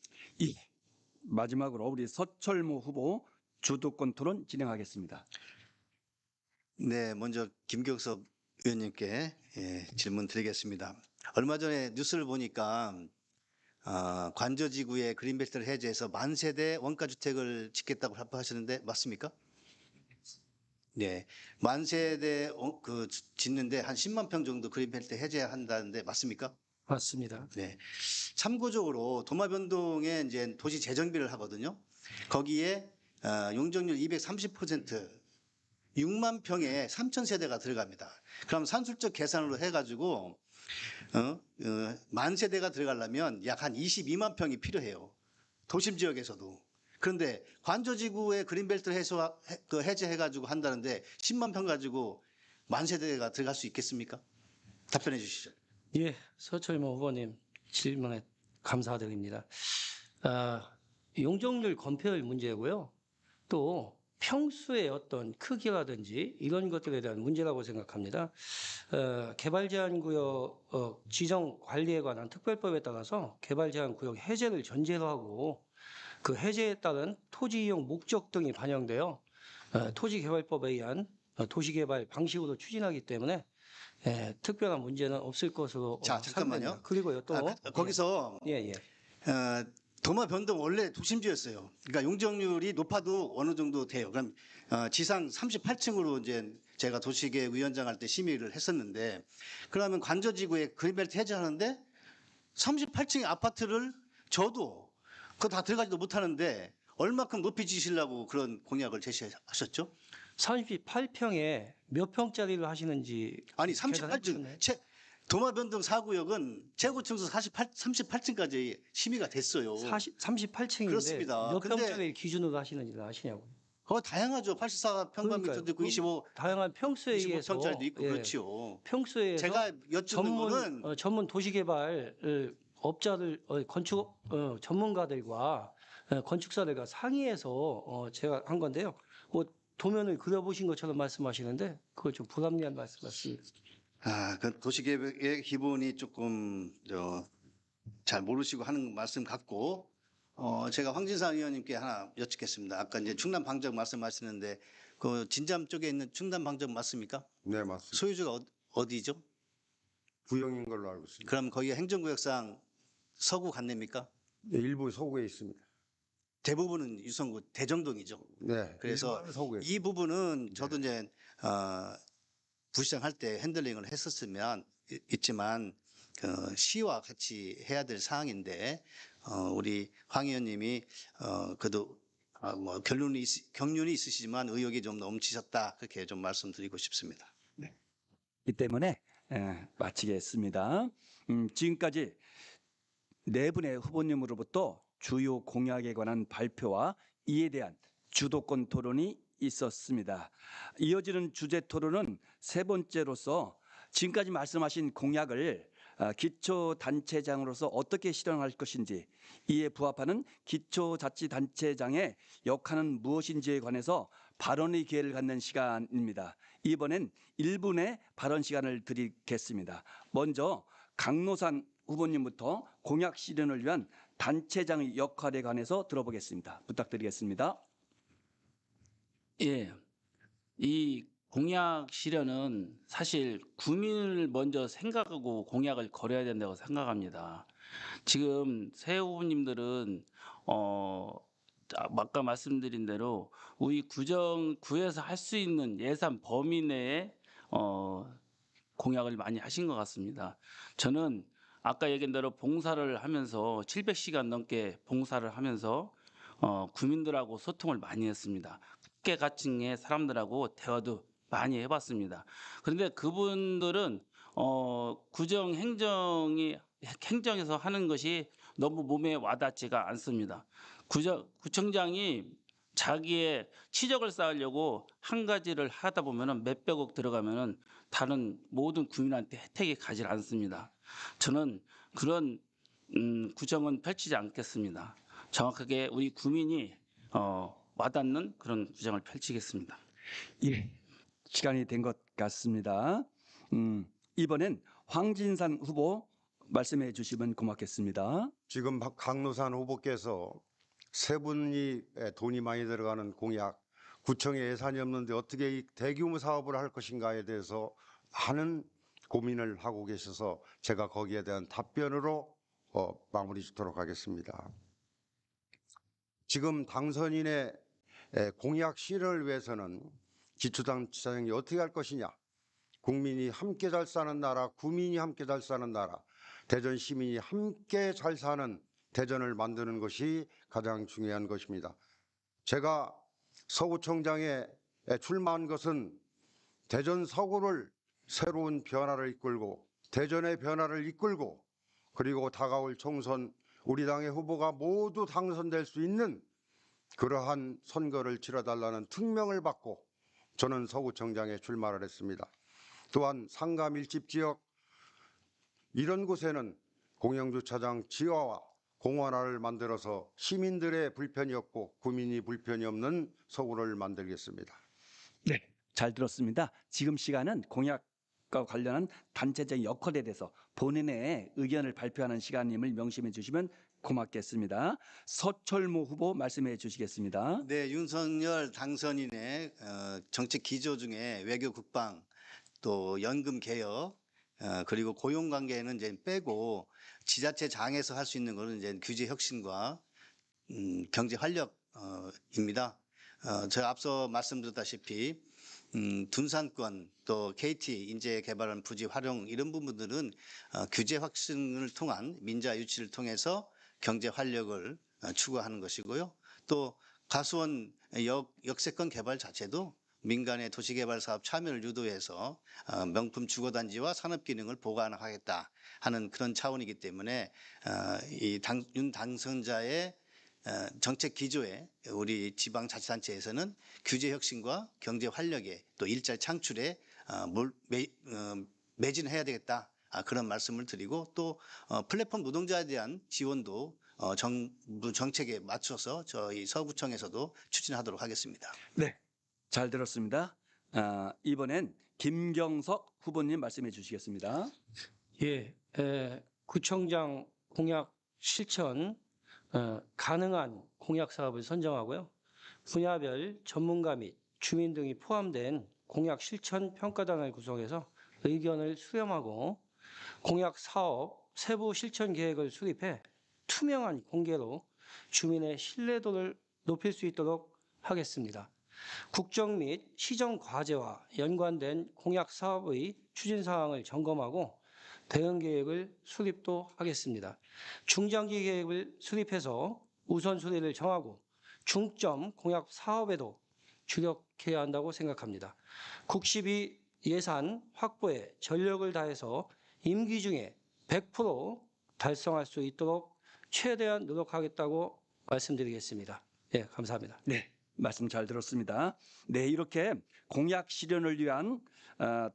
마지막으로 우리 서철모 후보 주도권 토론 진행하겠습니다. 네, 먼저 김경석 의원님께 질문 드리겠습니다. 얼마 전에 뉴스를 보니까 관저지구에 그린벨트를 해제해서 만세대 원가주택을 짓겠다고 발표하셨는데 맞습니까? 네, 만세대 짓는데 한 10만 평 정도 그린벨트 해제한다는데 맞습니까? 맞습니다. 네. 참고적으로 도마변동에 이제 도시 재정비를 하거든요. 거기에 용적률 230% 6만 평에 3천 세대가 들어갑니다. 그럼 산술적 계산으로 해가지고 만 세대가 들어가려면 약 한 22만 평이 필요해요. 도심 지역에서도. 그런데 관저지구에 그린벨트 해제해가지고 한다는데 10만 평 가지고 만 세대가 들어갈 수 있겠습니까? 답변해 주시죠. 예, 서철모 후보님 질문에 감사드립니다. 용적률 건폐율 문제고요. 또 평수의 어떤 크기라든지 이런 것들에 대한 문제라고 생각합니다. 개발제한구역 지정 관리에 관한 특별법에 따라서 개발제한구역 해제를 전제로 하고 그 해제에 따른 토지 이용 목적 등이 반영되어 토지개발법에 의한 도시개발 방식으로 추진하기 때문에 특별한 문제는 없을 것으로 자, 잠깐만요. 상정됩니다. 그리고요 또 거기서 예. 도마 변동 원래 도심지였어요. 그러니까 용적률이 높아도 어느 정도 돼요. 그럼 지상 38층으로 이제 제가 도시계획 위원장 할 때 심의를 했었는데 그러면 관저지구에 그린벨트 해제하는데 38층의 아파트를 저도 그거 다 들어가지도 못하는데 얼마큼 높이 지시려고 그런 공약을 제시하셨죠? 38평에 몇 평짜리를 하시는지 아니 계산해 38층 보셨나요? 도마변동 4구역은 최고층수 38층까지 심의가 됐어요. 38층인데 그렇습니다. 몇 근데- 평짜리 기준으로 하시는지 아시냐고. 다양하죠. 84평방미터도 있고 25 다양한 평수에 의해서 25평짜리도 있고 예, 그렇지요. 평수에 제가 여쭙는 거는 전문 도시개발 업자들 건축 전문가들과 건축사들과 상의해서 제가 한 건데요. 뭐 도면을 그려보신 것처럼 말씀하시는데 그걸 좀 불합리한 말씀하십니다. 그 도시계획의 기본이 조금 잘 모르시고 하는 말씀 같고 제가 황진상 의원님께 하나 여쭙겠습니다. 아까 이제 충남 방적 말씀하시는데 그 진잠 쪽에 있는 충남 방적 맞습니까? 네, 맞습니다. 소유주가 어디죠? 구형인 걸로 알고 있습니다. 그럼 거기 행정구역상 서구 간내입니까? 네, 일부 서구에 있습니다. 대부분은 유성구 대정동이죠. 네, 그래서 일부는 서구에 이 부분은 저도 이제 부시장 할 때 핸들링을 했었으면 있지만 시와 같이 해야 될 사항인데 우리 황 의원님이 그래도 뭐 경륜이 있으시지만 의욕이 좀 넘치셨다 그렇게 좀 말씀드리고 싶습니다. 이 때문에 마치겠습니다. 지금까지 네 분의 후보님으로부터 주요 공약에 관한 발표와 이에 대한 주도권 토론이 있었습니다. 이어지는 주제 토론은 세 번째로서 지금까지 말씀하신 공약을 기초단체장으로서 어떻게 실현할 것인지, 이에 부합하는 기초자치단체장의 역할은 무엇인지에 관해서 발언의 기회를 갖는 시간입니다. 이번엔 1분의 발언 시간을 드리겠습니다. 먼저 강노산 후보님부터 공약 실현을 위한 단체장의 역할에 관해서 들어보겠습니다. 부탁드리겠습니다. 예, 이 공약 실현은 사실 국민을 먼저 생각하고 공약을 걸어야 된다고 생각합니다. 지금 새 후보님들은 아까 말씀드린 대로 우리 구에서 할 수 있는 예산 범위 내에 공약을 많이 하신 것 같습니다. 저는 아까 얘기한 대로 봉사를 하면서 700시간 넘게 봉사를 하면서 국민들하고 소통을 많이 했습니다. 각계각층의 사람들하고 대화도 많이 해봤습니다. 그런데 그분들은 구정 행정에서 하는 것이 너무 몸에 와닿지가 않습니다. 구청장이 자기의 치적을 쌓으려고 한 가지를 하다 보면은 몇백억 들어가면은 다른 모든 국민한테 혜택이 가지 않습니다. 저는 그런 구정은 펼치지 않겠습니다. 정확하게 우리 국민이 와닿는 그런 구정을 펼치겠습니다. 예, 시간이 된 것 같습니다. 이번엔 황진산 후보 말씀해 주시면 고맙겠습니다. 지금 강노산 후보께서 세 분이 돈이 많이 들어가는 공약, 구청에 예산이 없는데 어떻게 이 대규모 사업을 할 것인가에 대해서 많은 고민을 하고 계셔서 제가 거기에 대한 답변으로 마무리 짓도록 하겠습니다. 지금 당선인의 공약 실현을 위해서는 기초단체장이 어떻게 할 것이냐, 국민이 함께 잘 사는 나라, 구민이 함께 잘 사는 나라, 대전 시민이 함께 잘 사는 대전을 만드는 것이 가장 중요한 것입니다. 제가 서구청장에 출마한 것은 대전 서구를 새로운 변화를 이끌고 대전의 변화를 이끌고 그리고 다가올 총선 우리 당의 후보가 모두 당선될 수 있는 그러한 선거를 치러달라는 특명을 받고 저는 서구청장에 출마를 했습니다. 또한 상가 밀집 지역 이런 곳에는 공영주차장 지하와 공원화를 만들어서 시민들의 불편이 없고 구민이 불편이 없는 서구를 만들겠습니다. 네, 잘 들었습니다. 지금 시간은 공약과 관련한 단체적 역할에 대해서 본인의 의견을 발표하는 시간임을 명심해 주시면 고맙겠습니다. 서철모 후보 말씀해 주시겠습니다. 네, 윤석열 당선인의 정책 기조 중에 외교 국방 또 연금 개혁 그리고 고용 관계는 이제 빼고 지자체장에서 할 수 있는 것은 이제 규제 혁신과 경제 활력입니다. 제가 앞서 말씀드렸다시피 둔산권 또 KT 인재 개발한 부지 활용 이런 부분들은 규제 혁신을 통한 민자 유치를 통해서 경제 활력을 추구하는 것이고요. 또 가수원 역세권 개발 자체도 민간의 도시개발 사업 참여를 유도해서 명품 주거단지와 산업기능을 보완하겠다 하는 그런 차원이기 때문에 윤 당선자의 정책 기조에 우리 지방자치단체에서는 규제 혁신과 경제 활력에 또 일자리 창출에 매진해야 되겠다. 그런 말씀을 드리고 또 플랫폼 노동자에 대한 지원도 정부 정책에 맞춰서 저희 서구청에서도 추진하도록 하겠습니다. 네, 잘 들었습니다. 이번엔 김경석 후보님 말씀해 주시겠습니다. 예, 구청장 공약 실천 가능한 공약 사업을 선정하고요. 분야별 전문가 및 주민 등이 포함된 공약 실천 평가단을 구성해서 의견을 수렴하고 공약 사업 세부 실천 계획을 수립해 투명한 공개로 주민의 신뢰도를 높일 수 있도록 하겠습니다. 국정 및 시정 과제와 연관된 공약 사업의 추진 사항을 점검하고 대응 계획을 수립도 하겠습니다. 중장기 계획을 수립해서 우선순위를 정하고 중점 공약 사업에도 주력해야 한다고 생각합니다. 국시비 예산 확보에 전력을 다해서 임기 중에 100% 달성할 수 있도록 최대한 노력하겠다고 말씀드리겠습니다. 예, 감사합니다. 네, 말씀 잘 들었습니다. 네, 이렇게 공약 실현을 위한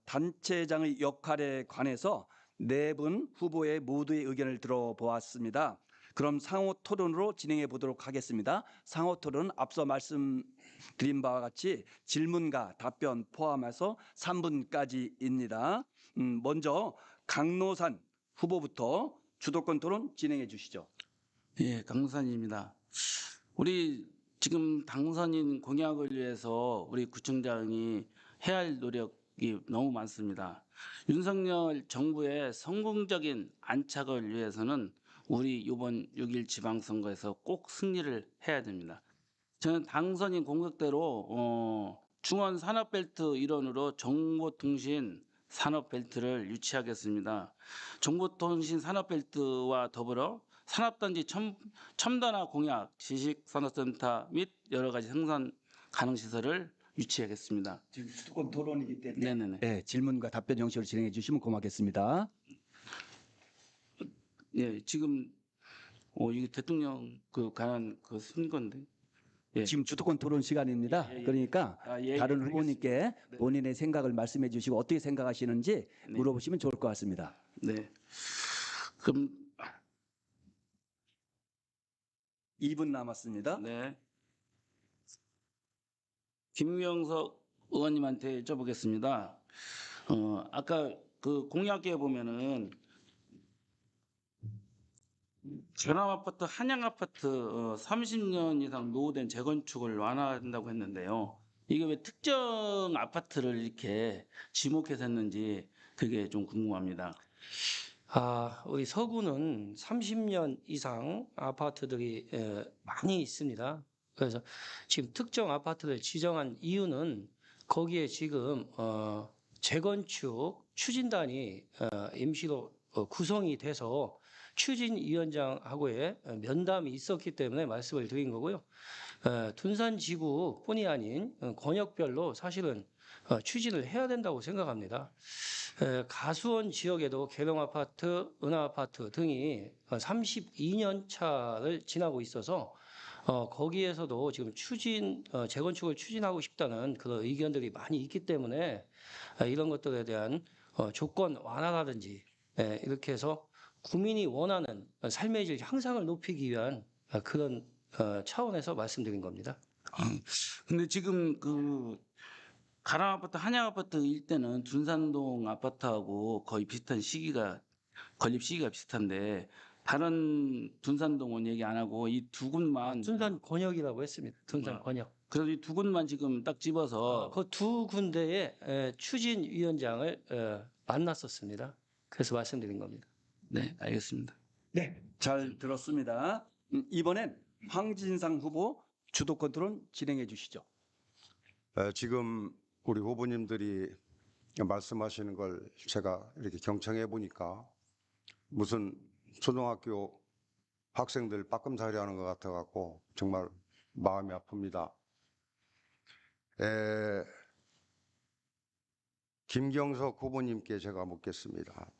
단체장의 역할에 관해서 네 분 후보의 모두의 의견을 들어보았습니다. 그럼 상호 토론으로 진행해 보도록 하겠습니다. 상호 토론은 앞서 말씀드린 바와 같이 질문과 답변 포함해서 3분까지입니다. 먼저 강노산 후보부터 주도권 토론 진행해 주시죠. 예, 강산입니다. 우리 지금 당선인 공약을 위해서 우리 구청장이 해야 할 노력이 너무 많습니다. 윤석열 정부의 성공적인 안착을 위해서는 우리 이번 6.1 지방선거에서 꼭 승리를 해야 됩니다. 저는 당선인 공약대로 중원 산업벨트 일원으로 정보통신 산업벨트를 유치하겠습니다. 정보통신 산업벨트와 더불어 산업단지 첨단화 공약, 지식산업센터 및 여러 가지 생산 가능 시설을 유치하겠습니다. 지금 주도권 토론이기 때문에 네네네. 네, 질문과 답변 형식으로 진행해 주시면 고맙겠습니다. 예, 지금 이게 대통령 관한 쓴 건데. 예. 지금 주도권 토론 시간입니다. 예, 예. 그러니까 예, 다른 예, 후보님께 본인의 생각을 말씀해 주시고 어떻게 생각하시는지 네. 물어보시면 좋을 것 같습니다. 네. 그럼 2분 남았습니다. 네. 김명석 의원님한테 여쭤보겠습니다. 아까 그 공약에 보면은 전암아파트, 한양아파트 30년 이상 노후된 재건축을 완화한다고 했는데요. 이게 왜 특정 아파트를 이렇게 지목해서 했는지 그게 좀 궁금합니다. 우리 서구는 30년 이상 아파트들이 많이 있습니다. 그래서 지금 특정 아파트를 지정한 이유는 거기에 지금 재건축 추진단이 임시로 구성이 돼서 추진위원장하고의 면담이 있었기 때문에 말씀을 드린 거고요. 둔산지구뿐이 아닌 권역별로 사실은 추진을 해야 된다고 생각합니다. 가수원 지역에도 계룡아파트, 은하아파트 등이 32년 차를 지나고 있어서 거기에서도 지금 재건축을 추진하고 싶다는 그런 의견들이 많이 있기 때문에 이런 것들에 대한 조건 완화라든지 이렇게 해서 국민이 원하는 삶의 질 향상을 높이기 위한 그런 차원에서 말씀드린 겁니다. 근데 지금 그 가람아파트, 한양아파트 일대는 둔산동 아파트하고 거의 비슷한 건립 시기가 비슷한데 다른 둔산동은 얘기 안 하고 이 두 곳만 둔산 권역이라고 했습니다. 둔산 권역. 그래서 이 두 곳만 지금 딱 집어서 그 두 군데의 추진위원장을 만났었습니다. 그래서 말씀드린 겁니다. 네, 알겠습니다. 네, 잘 들었습니다. 이번엔 황진상 후보 주도권 토론 진행해 주시죠. 지금 우리 후보님들이 말씀하시는 걸 제가 이렇게 경청해 보니까 무슨 초등학교 학생들 빠끔살이 하는 것 같아 갖고 정말 마음이 아픕니다. 김경석 후보님께 제가 묻겠습니다.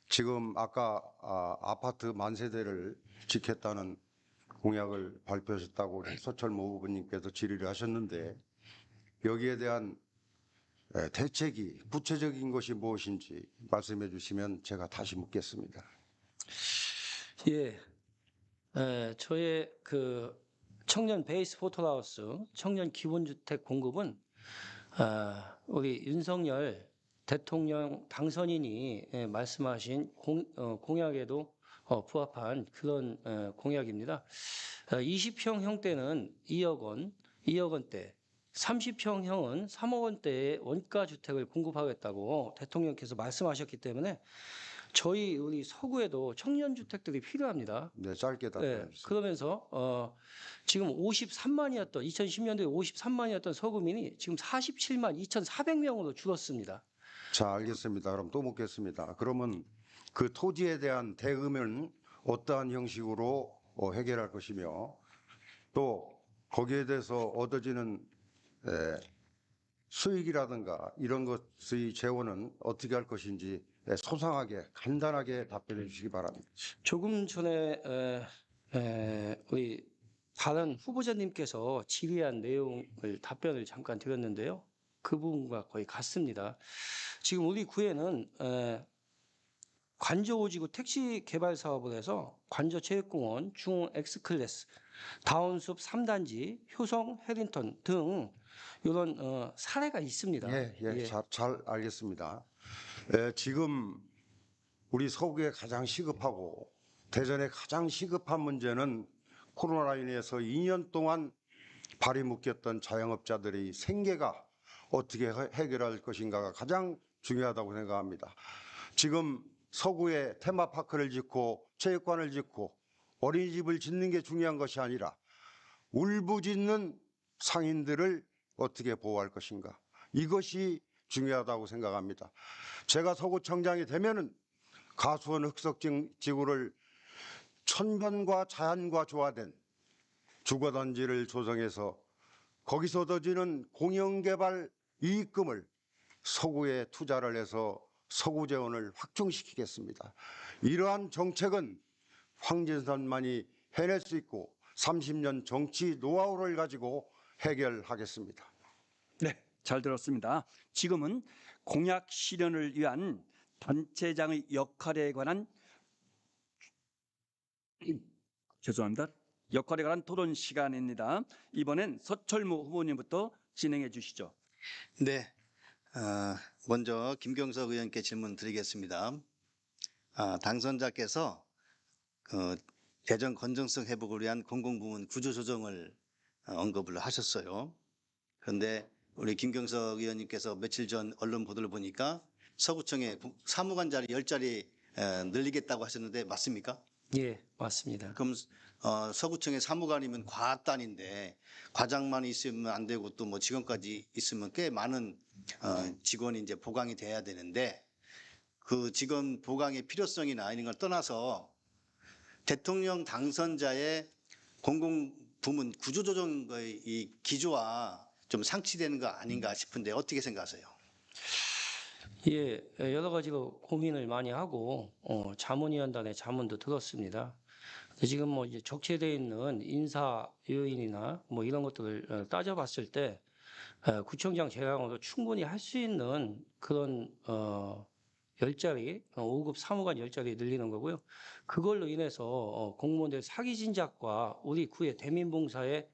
지금 아까 아파트 만세대를 지켰다는 공약을 발표하셨다고 우리 서철모 후보님께서 질의를 하셨는데 여기에 대한 대책이 구체적인 것이 무엇인지 말씀해 주시면 제가 다시 묻겠습니다. 예, 저의 그 청년 베이스 포털하우스 청년 기본주택 공급은 우리 윤석열 대통령 당선인이 말씀하신 공약에도 부합한 그런 공약입니다. 20평형 때는 2억 원, 2억 원대, 30평형은 3억 원대의 원가 주택을 공급하겠다고 대통령께서 말씀하셨기 때문에 저희 우리 서구에도 청년 주택들이 필요합니다. 네, 짧게 답변해 주세요. 그러면서 지금 53만이었던 2010년도에 53만이었던 서구민이 지금 47만 2,400명으로 줄었습니다. 자, 알겠습니다. 그럼 또 묻겠습니다. 그러면 그 토지에 대한 대금은 어떠한 형식으로 해결할 것이며 또 거기에 대해서 얻어지는 수익이라든가 이런 것의 재원은 어떻게 할 것인지 소상하게 간단하게 답변해 주시기 바랍니다. 조금 전에 우리 다른 후보자님께서 질의한 내용을 답변을 잠깐 드렸는데요. 그 부분과 거의 같습니다. 지금 우리 구에는 관저 오지구 택시 개발 사업을 해서 관저 체육공원, 중흥 X클래스, 다운숲 3단지, 효성, 해링턴 등 이런 사례가 있습니다. 예. 잘 알겠습니다. 지금 우리 서구에 가장 시급하고 대전에 가장 시급한 문제는 코로나로 인해서 2년 동안 발이 묶였던 자영업자들의 생계가 어떻게 해결할 것인가가 가장 중요하다고 생각합니다. 지금 서구에 테마파크를 짓고 체육관을 짓고 어린이집을 짓는 게 중요한 것이 아니라 울부짖는 상인들을 어떻게 보호할 것인가, 이것이 중요하다고 생각합니다. 제가 서구청장이 되면은 가수원 흑석지구를 천변과 자연과 조화된 주거단지를 조성해서 거기서 얻어지는 공영개발 이익금을 서구에 투자를 해서 서구 재원을 확충시키겠습니다. 이러한 정책은 황진선만이 해낼 수 있고 30년 정치 노하우를 가지고 해결하겠습니다. 네, 잘 들었습니다. 지금은 공약 실현을 위한 단체장의 역할에 관한 역할에 관한 토론 시간입니다. 이번엔 서철모 후보님부터 진행해 주시죠. 네, 먼저 김경석 의원께 질문 드리겠습니다. 당선자께서 대전 건전성 회복을 위한 공공부문 구조조정을 언급을 하셨어요. 그런데 우리 김경석 의원님께서 며칠 전 언론 보도를 보니까 서구청에 사무관 자리 10자리 늘리겠다고 하셨는데 맞습니까? 예, 맞습니다. 그럼 서구청의 사무관이면 과단인데 과장만 있으면 안 되고 또 뭐 직원까지 있으면 꽤 많은 직원이 이제 보강이 돼야 되는데 그 직원 보강의 필요성이나 이런 걸 떠나서 대통령 당선자의 공공부문 구조조정의 이 기조와 좀 상치되는 거 아닌가 싶은데 어떻게 생각하세요? 예, 여러 가지로 고민을 많이 하고 자문위원단의 자문도 들었습니다. 지금 뭐 이제 적체되어 있는 인사 요인이나 뭐 이런 것들을 따져봤을 때 구청장 재량으로 충분히 할 수 있는 그런 10자리, 5급 사무관 10자리 늘리는 거고요. 그걸로 인해서 공무원들 사기 진작과 우리 구의 대민봉사에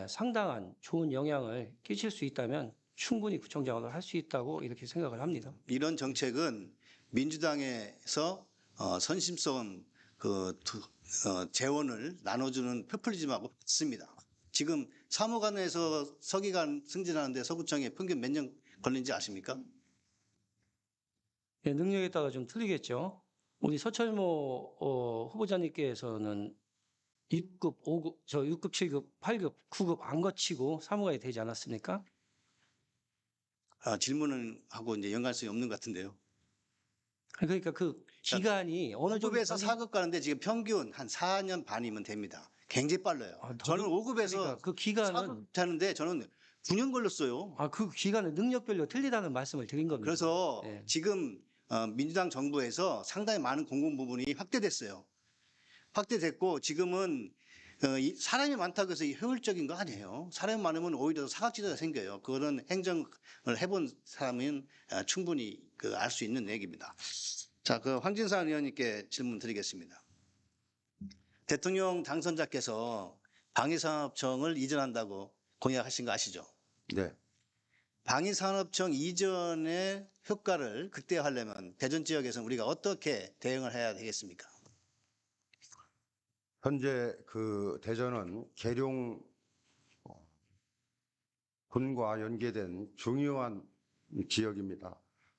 상당한 좋은 영향을 끼칠 수 있다면 충분히 구청장으로 할 수 있다고 이렇게 생각을 합니다. 이런 정책은 민주당에서 선심성 재원을 나눠주는 포퓰리즘하고 같습니다. 지금 사무관에서 서기관 승진하는데 서구청에 평균 몇 년 걸린지 아십니까? 예, 능력에 따라 좀 틀리겠죠. 우리 서철모 후보자님께서는 6급, 5급, 6급, 7급, 8급, 9급 안 거치고 사무관이 되지 않았습니까? 질문을 하고 이제 연관성이 없는 것 같은데요. 그러니까 그 기간이 어느 정도 5급에서 4급 가는데 지금 평균 한 4년 반이면 됩니다. 굉장히 빨라요. 저는 5급에서 그러니까 그 기간은 4급 하는데 저는 9년 걸렸어요. 그 기간은 능력별로 틀리다는 말씀을 드린 겁니다. 그래서 예. 지금 민주당 정부에서 상당히 많은 공공 부분이 확대됐어요. 확대됐고 지금은 사람이 많다고 해서 효율적인 거 아니에요. 사람이 많으면 오히려 사각지대가 생겨요. 그거는 행정을 해본 사람은 충분히 알 수 있는 얘기입니다. 자, 황진상 의원님께 질문 드리겠습니다. 대통령 당선자께서 방위산업청을 이전한다고 공약하신 거 아시죠? 네. 방위산업청 이전의 효과를 극대화하려면 대전 지역에서는 우리가 어떻게 대응을 해야 되겠습니까? 현재 대전은 계룡 군과 연계된 중요한 지역입니다.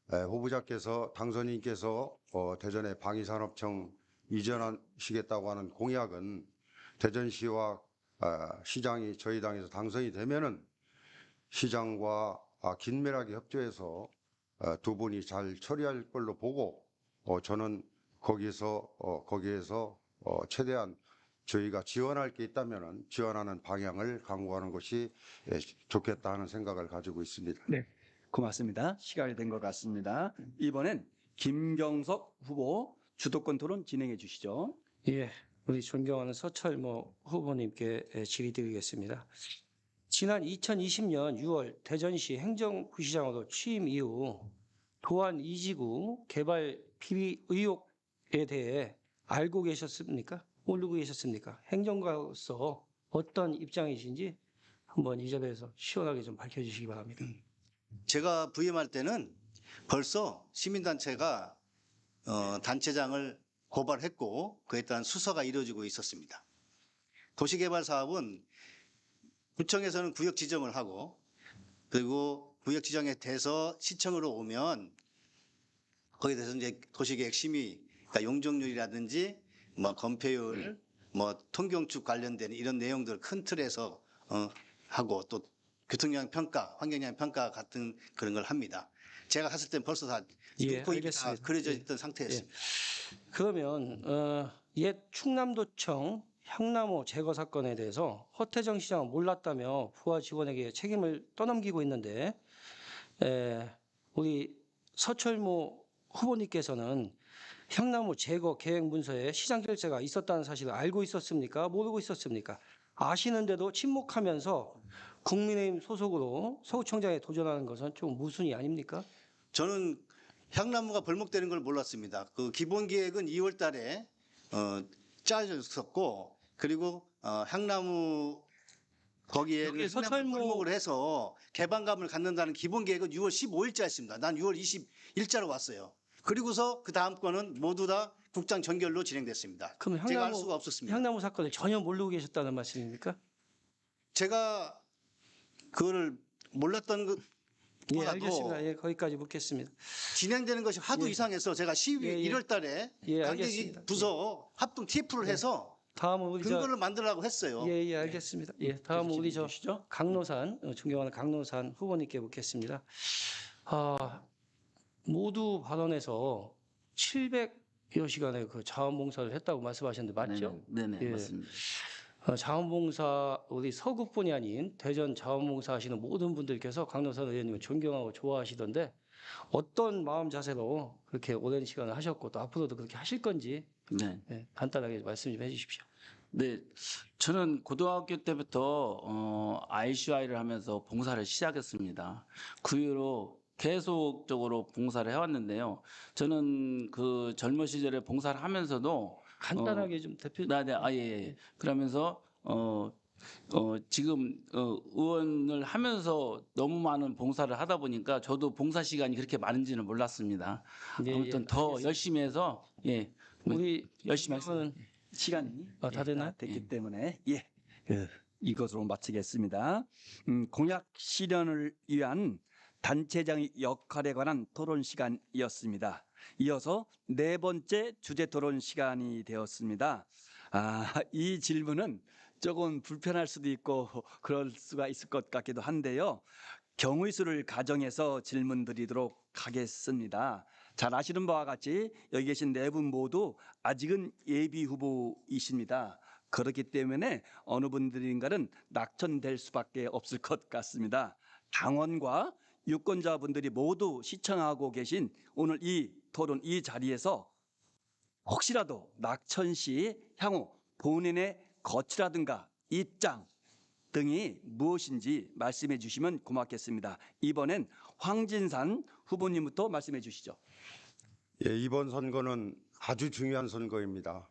후보자께서 당선인께서 대전에 방위산업청 이전하시겠다고 하는 공약은 대전시와 시장이 저희 당에서 당선이 되면은 시장과 긴밀하게 협조해서 두 분이 잘 처리할 걸로 보고 저는 거기에서 최대한 저희가 지원할 게 있다면은 지원하는 방향을 강구하는 것이 좋겠다 하는 생각을 가지고 있습니다. 네, 고맙습니다. 시간이 된 것 같습니다. 이번엔 김경석 후보 주도권 토론 진행해 주시죠. 예, 우리 존경하는 서철모 후보님께 질의드리겠습니다. 지난 2020년 6월 대전시 행정부시장으로 취임 이후 도안 2지구 개발 비리 의혹에 대해 알고 계셨습니까? 모르고 계셨습니까? 행정가로서 어떤 입장이신지 한번 이 자리에서 시원하게 좀 밝혀주시기 바랍니다. 제가 부임할 때는 벌써 시민단체가 단체장을 고발했고 그에 따른 수사가 이루어지고 있었습니다. 도시개발 사업은 구청에서는 구역 지정을 하고 그리고 구역 지정에 돼서 시청으로 오면 거기에 대해서 이제 도시계획 심의, 그러니까 용적률이라든지 뭐 건폐율, 뭐 통경축 관련된 이런 내용들 큰 틀에서 하고 또 교통영향 평가, 환경영향 평가 같은 그런 걸 합니다. 제가 갔을 땐 벌써 다 도입이 다 그려져 있던 상태였습니다. 그러면 옛 충남도청 향나무 제거 사건에 대해서 허태정 시장은 몰랐다며 부하 직원에게 책임을 떠넘기고 있는데 우리 서철모 후보님께서는 향나무 제거 계획 문서에 시장 결재가 있었다는 사실을 알고 있었습니까? 모르고 있었습니까? 아시는데도 침묵하면서 국민의힘 소속으로 서구청장에 도전하는 것은 좀 모순이 아닙니까? 저는 향나무가 벌목되는 걸 몰랐습니다. 그 기본 계획은 2월 달에 짜져 있었고 그리고 향나무 거기에는 여기 서철모- 벌목을 해서 개방감을 갖는다는 기본 계획은 6월 15일자였습니다. 난 6월 20일자로 왔어요. 그리고서 그 다음 거는 모두 다 국장 전결로 진행됐습니다. 그럼 제가 알 수가 없었습니다. 향나무 사건을 전혀 모르고 계셨다는 말씀입니까? 제가 그거를 몰랐던 것 예, 알겠습니다. 예, 거기까지 묻겠습니다. 진행되는 것이 하도 예. 이상해서 제가 12월 예, 예. 1월 달에 예, 관계기 알겠습니다. 부서 합동 TF를 해서 다음은 우리 근거를 만들라고 했어요. 예, 알겠습니다. 예, 다음은 우리 주시죠. 강노산 존경하는 강노산 후보님께 묻겠습니다. 모두 발언에서 700여 시간의 그 자원봉사를 했다고 말씀하셨는데 맞죠? 네네, 예. 맞습니다. 자원봉사 우리 서구뿐이 아닌 대전 자원봉사 하시는 모든 분들께서 강노산 의원님을 존경하고 좋아하시던데 어떤 마음 자세로 그렇게 오랜 시간을 하셨고 또 앞으로도 그렇게 하실 건지 네. 간단하게 말씀 좀 해주십시오. 네, 저는 고등학교 때부터 ICY를 하면서 봉사를 시작했습니다. 그 이후로 계속적으로 봉사를 해왔는데요. 저는 그 젊은 시절에 봉사를 하면서도 간단하게 좀 대표. 네, 예. 그러면서 지금 의원을 하면서 너무 많은 봉사를 하다 보니까 저도 봉사 시간이 그렇게 많은지는 몰랐습니다. 예, 아무튼 예, 더 알겠습니다. 열심히 해서 우리 열심히 하겠습니다. 시간이 다 됐나요? 됐기 때문에 이것으로 마치겠습니다. 공약 실현을 위한 단체장의 역할에 관한 토론 시간이었습니다. 이어서 네 번째 주제 토론 시간이 되었습니다. 이 질문은 조금 불편할 수도 있고 그럴 수가 있을 것 같기도 한데요. 경우의 수를 가정해서 질문 드리도록 하겠습니다. 잘 아시는 바와 같이 여기 계신 네 분 모두 아직은 예비 후보이십니다. 그렇기 때문에 어느 분들인가는 낙천될 수밖에 없을 것 같습니다. 당원과 유권자분들이 모두 시청하고 계신 오늘 이 토론 이 자리에서 혹시라도 낙천시 향후 본인의 거취라든가 입장 등이 무엇인지 말씀해 주시면 고맙겠습니다. 이번엔 황진산 후보님부터 말씀해 주시죠. 예, 이번 선거는 아주 중요한 선거입니다.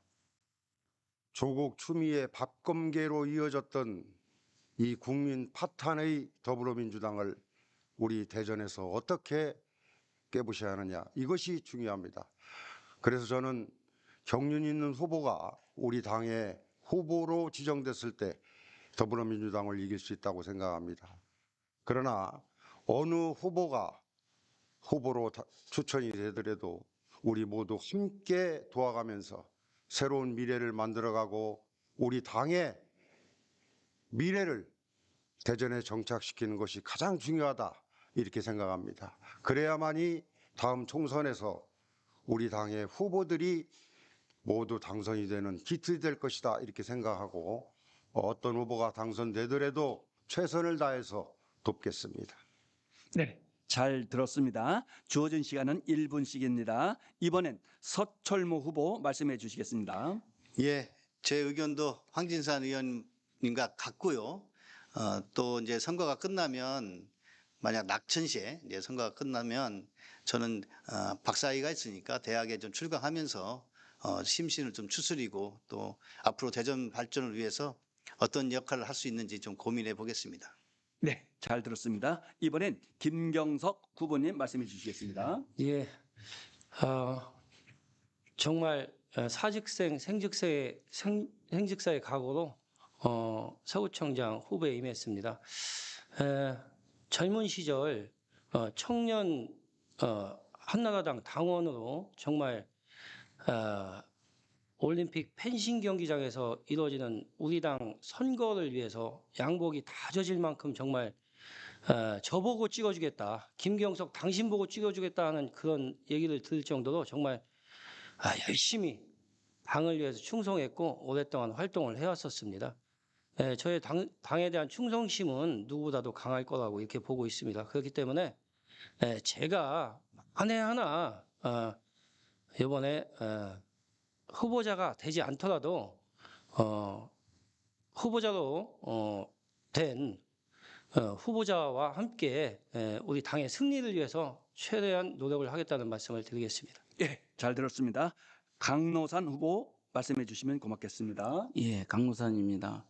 조국 추미애 밥검개로 이어졌던 이 국민 파탄의 더불어민주당을 우리 대전에서 어떻게 깨부셔야 하느냐, 이것이 중요합니다. 그래서 저는 경륜 있는 후보가 우리 당의 후보로 지정됐을 때 더불어민주당을 이길 수 있다고 생각합니다. 그러나 어느 후보가 후보로 추천이 되더라도 우리 모두 함께 도와가면서 새로운 미래를 만들어가고 우리 당의 미래를 대전에 정착시키는 것이 가장 중요하다, 이렇게 생각합니다. 그래야만이 다음 총선에서 우리 당의 후보들이 모두 당선이 되는 기틀이 될 것이다, 이렇게 생각하고 어떤 후보가 당선되더라도 최선을 다해서 돕겠습니다. 네, 잘 들었습니다. 주어진 시간은 1분씩입니다. 이번엔 서철모 후보 말씀해 주시겠습니다. 예, 제 의견도 황진산 의원님과 같고요. 또 이제 선거가 끝나면 만약 낙천시에 이제 선거가 끝나면 저는 박사학위가 있으니까 대학에 좀 출강하면서 심신을 좀 추스리고 또 앞으로 대전 발전을 위해서 어떤 역할을 할 수 있는지 좀 고민해 보겠습니다. 네, 잘 들었습니다. 이번엔 김경석 후보님 말씀해 주시겠습니다. 예, 정말 사직생 생직사의 각오로 서구청장 후보에 임했습니다. 젊은 시절 청년 한나라당 당원으로 정말 올림픽 펜싱 경기장에서 이루어지는 우리 당 선거를 위해서 양복이 다 젖을 만큼 정말 저보고 찍어주겠다, 김경석 당신 보고 찍어주겠다 하는 그런 얘기를 들을 정도로 정말 열심히 당을 위해서 충성했고 오랫동안 활동을 해왔었습니다. 저의 당에 대한 충성심은 누구보다도 강할 거라고 이렇게 보고 있습니다. 그렇기 때문에 제가 만에 하나 이번에 후보자가 되지 않더라도 후보자로 된 후보자와 함께 우리 당의 승리를 위해서 최대한 노력을 하겠다는 말씀을 드리겠습니다. 예, 잘 들었습니다. 강노산 후보 말씀해 주시면 고맙겠습니다. 예, 강노산입니다.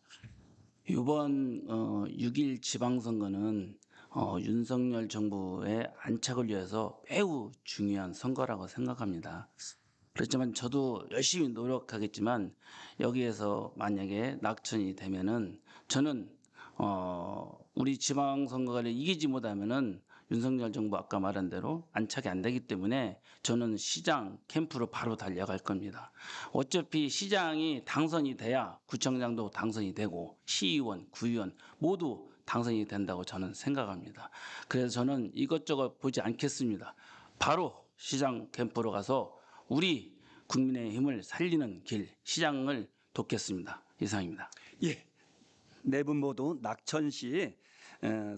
이번 6.1 지방선거는 윤석열 정부의 안착을 위해서 매우 중요한 선거라고 생각합니다. 그렇지만 저도 열심히 노력하겠지만 여기에서 만약에 낙천이 되면은 저는 우리 지방선거를 이기지 못하면은 윤석열 정부 아까 말한 대로 안착이 안 되기 때문에 저는 시장 캠프로 바로 달려갈 겁니다. 어차피 시장이 당선이 돼야 구청장도 당선이 되고 시의원, 구의원 모두 당선이 된다고 저는 생각합니다. 그래서 저는 이것저것 보지 않겠습니다. 바로 시장 캠프로 가서 우리 국민의 힘을 살리는 길, 시장을 돕겠습니다. 이상입니다. 예, 네 분 모두 낙천시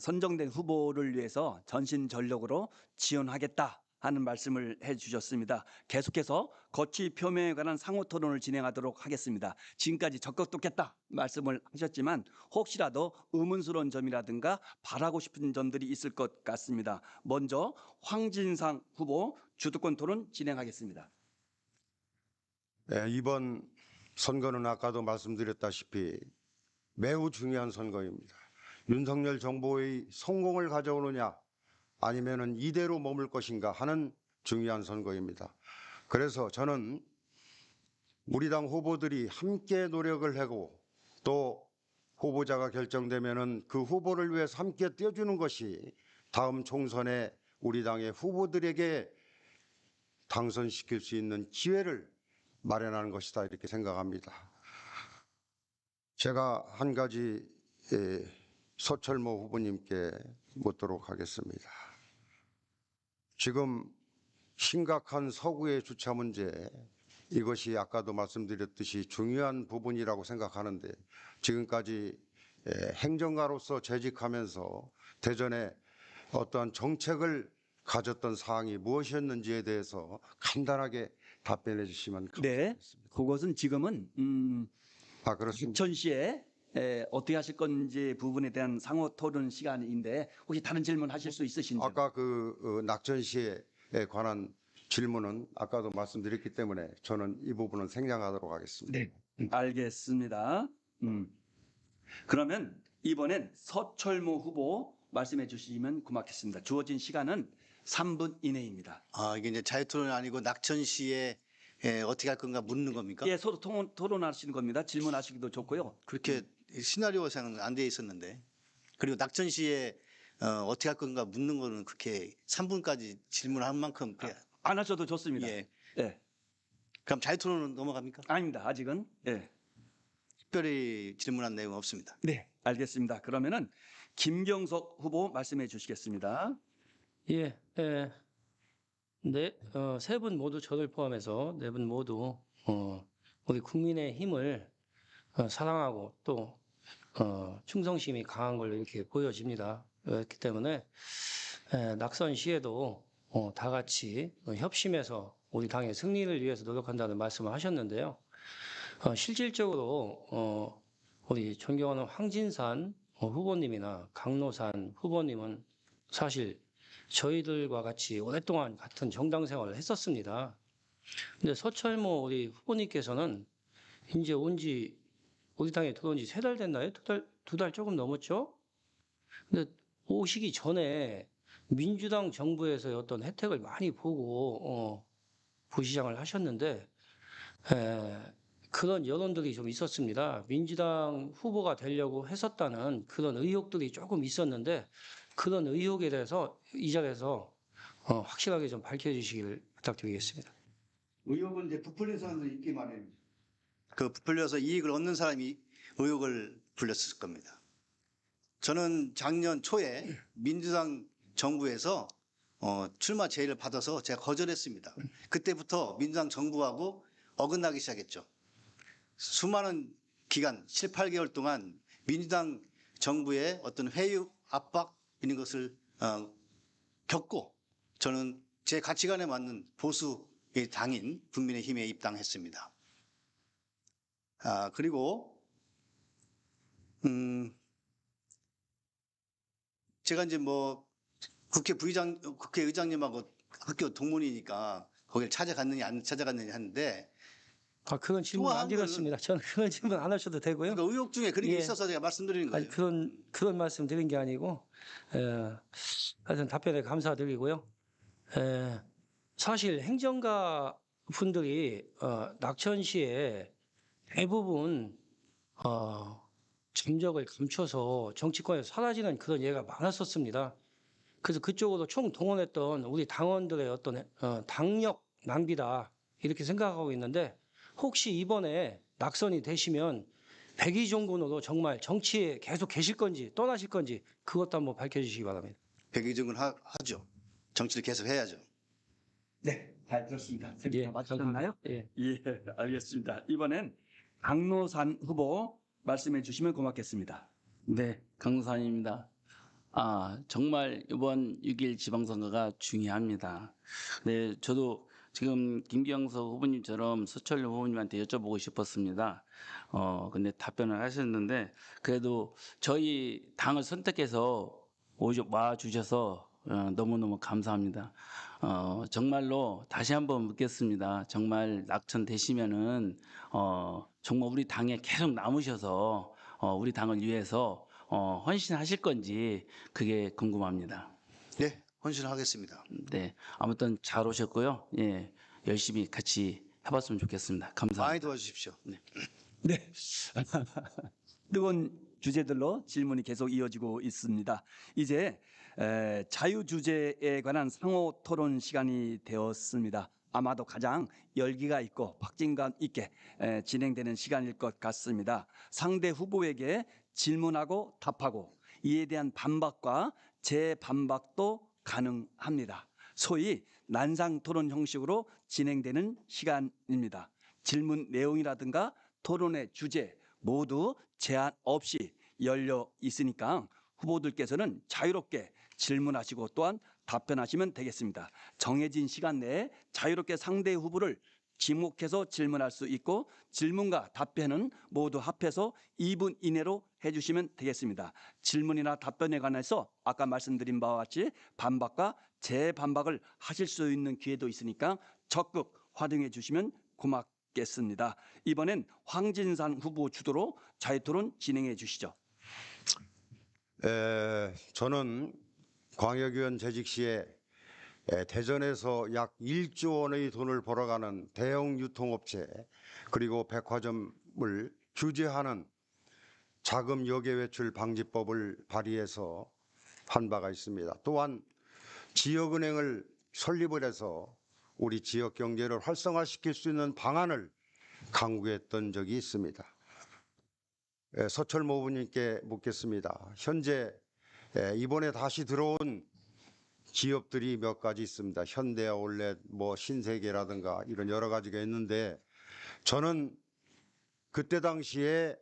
선정된 후보를 위해서 전신전력으로 지원하겠다 하는 말씀을 해주셨습니다. 계속해서 거취 표명에 관한 상호 토론을 진행하도록 하겠습니다. 지금까지 적극 돕겠다 말씀을 하셨지만 혹시라도 의문스러운 점이라든가 바라고 싶은 점들이 있을 것 같습니다. 먼저 황진상 후보 주도권 토론 진행하겠습니다. 네, 이번 선거는 아까도 말씀드렸다시피 매우 중요한 선거입니다. 윤석열 정부의 성공을 가져오느냐 아니면은 이대로 머물 것인가 하는 중요한 선거입니다. 그래서 저는 우리 당 후보들이 함께 노력을 하고 또 후보자가 결정되면은 그 후보를 위해서 함께 뛰어주는 것이 다음 총선에 우리 당의 후보들에게 당선시킬 수 있는 기회를 마련하는 것이다, 이렇게 생각합니다. 제가 한 가지 서철모 후보님께 묻도록 하겠습니다. 지금 심각한 서구의 주차 문제, 이것이 아까도 말씀드렸듯이 중요한 부분이라고 생각하는데 지금까지 행정가로서 재직하면서 대전에 어떠한 정책을 가졌던 사항이 무엇이었는지에 대해서 간단하게 답변해 주시면 네, 감사하겠습니다. 그것은 지금은 그렇습니다. 박천시에 어떻게 하실 건지 부분에 대한 상호 토론 시간인데 혹시 다른 질문 하실 수 있으신지요? 아까 낙천시에 관한 질문은 아까도 말씀드렸기 때문에 저는 이 부분은 생략하도록 하겠습니다. 네, 알겠습니다. 그러면 이번엔 서철모 후보 말씀해 주시면 고맙겠습니다. 주어진 시간은 3분 이내입니다. 이게 이제 자유토론이 아니고 낙천시에 어떻게 할 건가 묻는 겁니까? 예, 서로 토론하시는 겁니다. 질문하시기도 좋고요. 그렇게 시나리오상은 안 돼 있었는데. 그리고 낙천시에 어떻게 할 건가 묻는 거는 그렇게 3분까지 질문할 만큼 안 하셔도 좋습니다. 예. 예, 그럼 자유토론은 넘어갑니까? 아닙니다. 아직은. 예. 특별히 질문한 내용은 없습니다. 네, 알겠습니다. 그러면은 김경석 후보 말씀해 주시겠습니다. 예, 네, 세 분 모두 저를 포함해서 네 분 모두 우리 국민의 힘을 사랑하고 또 충성심이 강한 걸로 이렇게 보여집니다. 그렇기 때문에 낙선시에도 다 같이 협심해서 우리 당의 승리를 위해서 노력한다는 말씀을 하셨는데요. 실질적으로 우리 존경하는 황진산 후보님이나 강노산 후보님은 사실 저희들과 같이 오랫동안 같은 정당 생활을 했었습니다. 근데 서철모 우리 후보님께서는 이제 온지 우리 당에 들어온 지 3달 됐나요? 2달 조금 넘었죠? 근데 오시기 전에 민주당 정부에서의 어떤 혜택을 많이 보고 부시장을 하셨는데 그런 여론들이 좀 있었습니다. 민주당 후보가 되려고 했었다는 그런 의혹들이 조금 있었는데 그런 의혹에 대해서 이 자리에서 확실하게 좀 밝혀주시기를 부탁드리겠습니다. 의혹은 이제 부풀린 사람들이 있기 마련입니다. 그 부풀려서 이익을 얻는 사람이 의혹을 불렸을 겁니다. 저는 작년 초에 민주당 정부에서 출마 제의를 받아서 제가 거절했습니다. 그때부터 민주당 정부하고 어긋나기 시작했죠. 수많은 기간 7, 8개월 동안 민주당 정부의 어떤 회유, 압박 이런 것을 겪고 저는 제 가치관에 맞는 보수의 당인 국민의힘에 입당했습니다. 그리고 제가 이제 뭐 국회의장님하고 학교 동문이니까 거기를 찾아갔느냐 안 찾아갔느냐 하는데 그런 질문 안 드렸습니다. 저는 그런 질문 안 하셔도 되고요. 그러니까 의혹 중에 그런 게 예. 있어서 제가 말씀드리는 아니, 거예요. 그런 말씀 드린 게 아니고, 하여튼 답변에 감사드리고요. 사실 행정가 분들이, 낙천시에 대부분, 점적을 감춰서 정치권에서 사라지는 그런 예가 많았었습니다. 그래서 그쪽으로 총 동원했던 우리 당원들의 어떤, 당력 낭비다. 이렇게 생각하고 있는데, 혹시 이번에 낙선이 되시면 백의종군으로 정말 정치에 계속 계실 건지 떠나실 건지 그것도 한번 밝혀주시기 바랍니다. 백의종군 하죠. 정치를 계속 해야죠. 네, 잘 들었습니다. 예, 맞추셨나요? 예. 예, 알겠습니다. 이번엔 강노산 후보 말씀해 주시면 고맙겠습니다. 네, 강산입니다. 정말 이번 6.1 지방선거가 중요합니다. 네, 저도 지금 김경석 후보님처럼 서철 후보님한테 여쭤보고 싶었습니다. 근데 답변을 하셨는데 그래도 저희 당을 선택해서 와 주셔서 너무너무 감사합니다. 정말로 다시 한번 묻겠습니다. 정말 낙천 되시면은 정말 우리 당에 계속 남으셔서 우리 당을 위해서 헌신하실 건지 그게 궁금합니다. 네, 헌신하겠습니다. 네, 아무튼 잘 오셨고요. 예, 열심히 같이 해봤으면 좋겠습니다. 감사합니다. 많이 도와주십시오. 네. 네. 뜨거운 주제들로 질문이 계속 이어지고 있습니다. 이제 자유 주제에 관한 상호 토론 시간이 되었습니다. 아마도 가장 열기가 있고 박진감 있게 진행되는 시간일 것 같습니다. 상대 후보에게 질문하고 답하고 이에 대한 반박과 재반박도 가능합니다. 소위 난상 토론 형식으로 진행되는 시간입니다. 질문 내용이라든가 토론의 주제 모두 제한 없이 열려 있으니까 후보들께서는 자유롭게 질문하시고 또한 답변하시면 되겠습니다. 정해진 시간 내에 자유롭게 상대 후보를 지목해서 질문할 수 있고 질문과 답변은 모두 합해서 2분 이내로 해주시면 되겠습니다. 질문이나 답변에 관해서 아까 말씀드린 바와 같이 반박과 재반박을 하실 수 있는 기회도 있으니까 적극 활용해 주시면 고맙겠습니다. 이번엔 황진산 후보 주도로 자유토론 진행해 주시죠. 저는 광역의원 재직 시에 대전에서 약 1조 원의 돈을 벌어가는 대형 유통업체 그리고 백화점을 규제하는 자금 역외출 방지법을 발의해서 한 바가 있습니다. 또한 지역은행을 설립을 해서 우리 지역 경제를 활성화시킬 수 있는 방안을 강구했던 적이 있습니다. 서철모 후보님께 묻겠습니다. 현재 이번에 다시 들어온 기업들이 몇 가지 있습니다. 현대아 올렛, 신세계라든가 이런 여러 가지가 있는데 저는 그때 당시에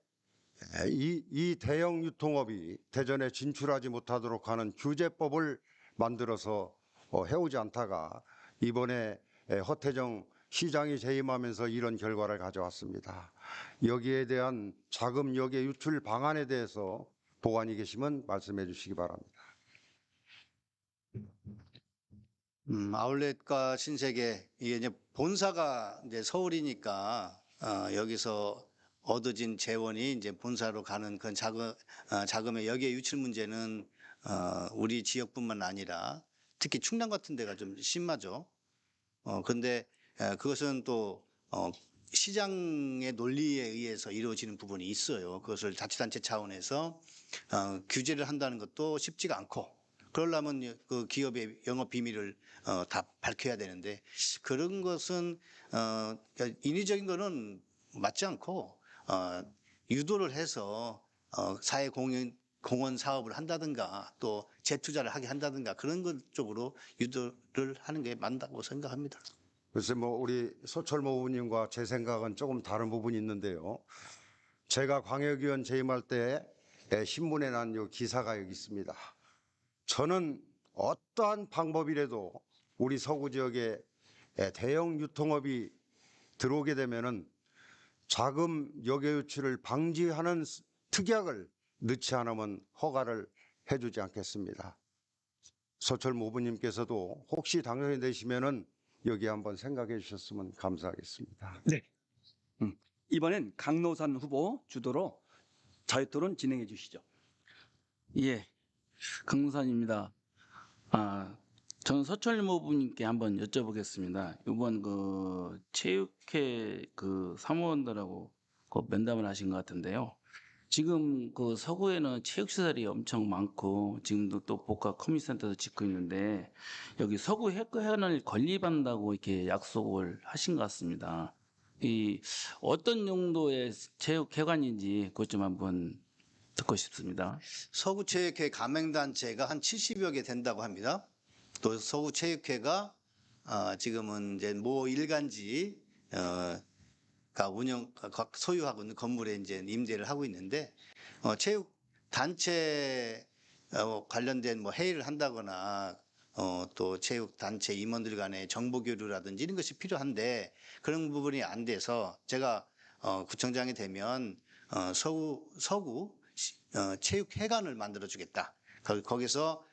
이 대형 유통업이 대전에 진출하지 못하도록 하는 규제법을 만들어서 해오지 않다가 이번에 허태정 시장이 재임하면서 이런 결과를 가져왔습니다. 여기에 대한 자금 역외 유출 방안에 대해서 보관이 계시면 말씀해 주시기 바랍니다. 아울렛과 신세계 이게 이제 본사가 이제 서울이니까 여기서 얻어진 재원이 이제 본사로 가는 그런 자금의 역외 유출 문제는 우리 지역뿐만 아니라 특히 충남 같은 데가 좀 심하죠. 근데 그것은 또 시장의 논리에 의해서 이루어지는 부분이 있어요. 그것을 자치단체 차원에서 규제를 한다는 것도 쉽지가 않고 그러려면 그 기업의 영업 비밀을 다 밝혀야 되는데 그런 것은 인위적인 거는 맞지 않고 유도를 해서 사회 공헌 사업을 한다든가 또 재투자를 하게 한다든가 그런 것 쪽으로 유도를 하는 게 맞다고 생각합니다. 글쎄 우리 서철모 후보님과 제 생각은 조금 다른 부분이 있는데요. 제가 광역의원 재임할 때 신문에 난 요 기사가 여기 있습니다. 저는 어떠한 방법이라도 우리 서구 지역에 대형 유통업이 들어오게 되면은 자금 역외 유출을 방지하는 특약을 넣지 않으면 허가를 해주지 않겠습니다. 서철모 후보님께서도 혹시 당선이 되시면은 여기 한번 생각해 주셨으면 감사하겠습니다. 네. 이번엔 강노산 후보 주도로 자유토론 진행해 주시죠. 예, 강무산입니다. 저는 서철모 후보님께 한번 여쭤보겠습니다. 이번 그 체육회 그 사무원들하고 그 면담을 하신 것 같은데요. 지금 그 서구에는 체육시설이 엄청 많고 지금도 또 복합 커뮤니티센터도 짓고 있는데 여기 서구 해관을 건립한다고 이렇게 약속을 하신 것 같습니다. 이 어떤 용도의 체육회관인지 그것 좀 한번 듣고 싶습니다. 서구체육회 가맹단체가 한 70여 개 된다고 합니다. 또 서구체육회가 지금은 이제 모 일간지 소유하고 있는 건물에 이제 임대를 하고 있는데 체육 단체 관련된 회의를 한다거나 또 체육 단체 임원들 간의 정보 교류라든지 이런 것이 필요한데 그런 부분이 안 돼서 제가 구청장이 되면 서구 체육회관을 만들어 주겠다. 거기서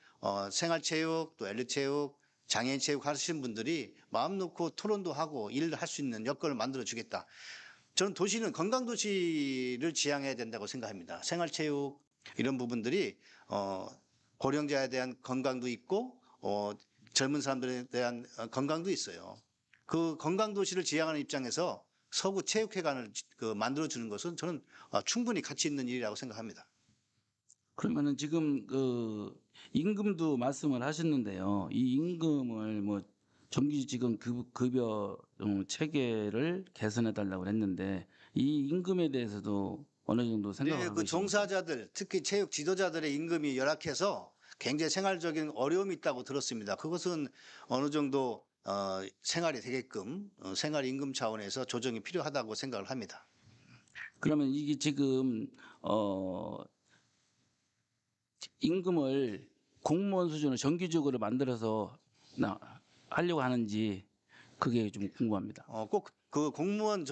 생활체육 또 엘리체육 장애인체육 하시는 분들이 마음 놓고 토론도 하고 일을 할 수 있는 여건을 만들어 주겠다. 저는 도시는 건강도시를 지향해야 된다고 생각합니다. 생활체육 이런 부분들이 고령자에 대한 건강도 있고 젊은 사람들에 대한 건강도 있어요. 그 건강도시를 지향하는 입장에서 서구 체육회관을 만들어 주는 것은 저는 충분히 가치 있는 일이라고 생각합니다. 그러면은 지금 그 임금도 말씀을 하셨는데요. 이 임금을 정규 지금 급여 체계를 개선해 달라고 했는데 이 임금에 대해서도 어느 정도 생각을 하고 그 계십니까? 종사자들 특히 체육 지도자들의 임금이 열악해서 굉장히 생활적인 어려움이 있다고 들었습니다. 그것은 어느 정도 생활이 되게끔 생활 임금 차원에서 조정이 필요하다고 생각을 합니다. 그러면 이게 지금 임금을 공무원 수준으로 정규직으로 만들어서 하려고 하는지 그게 좀 궁금합니다. 꼭 그 공무원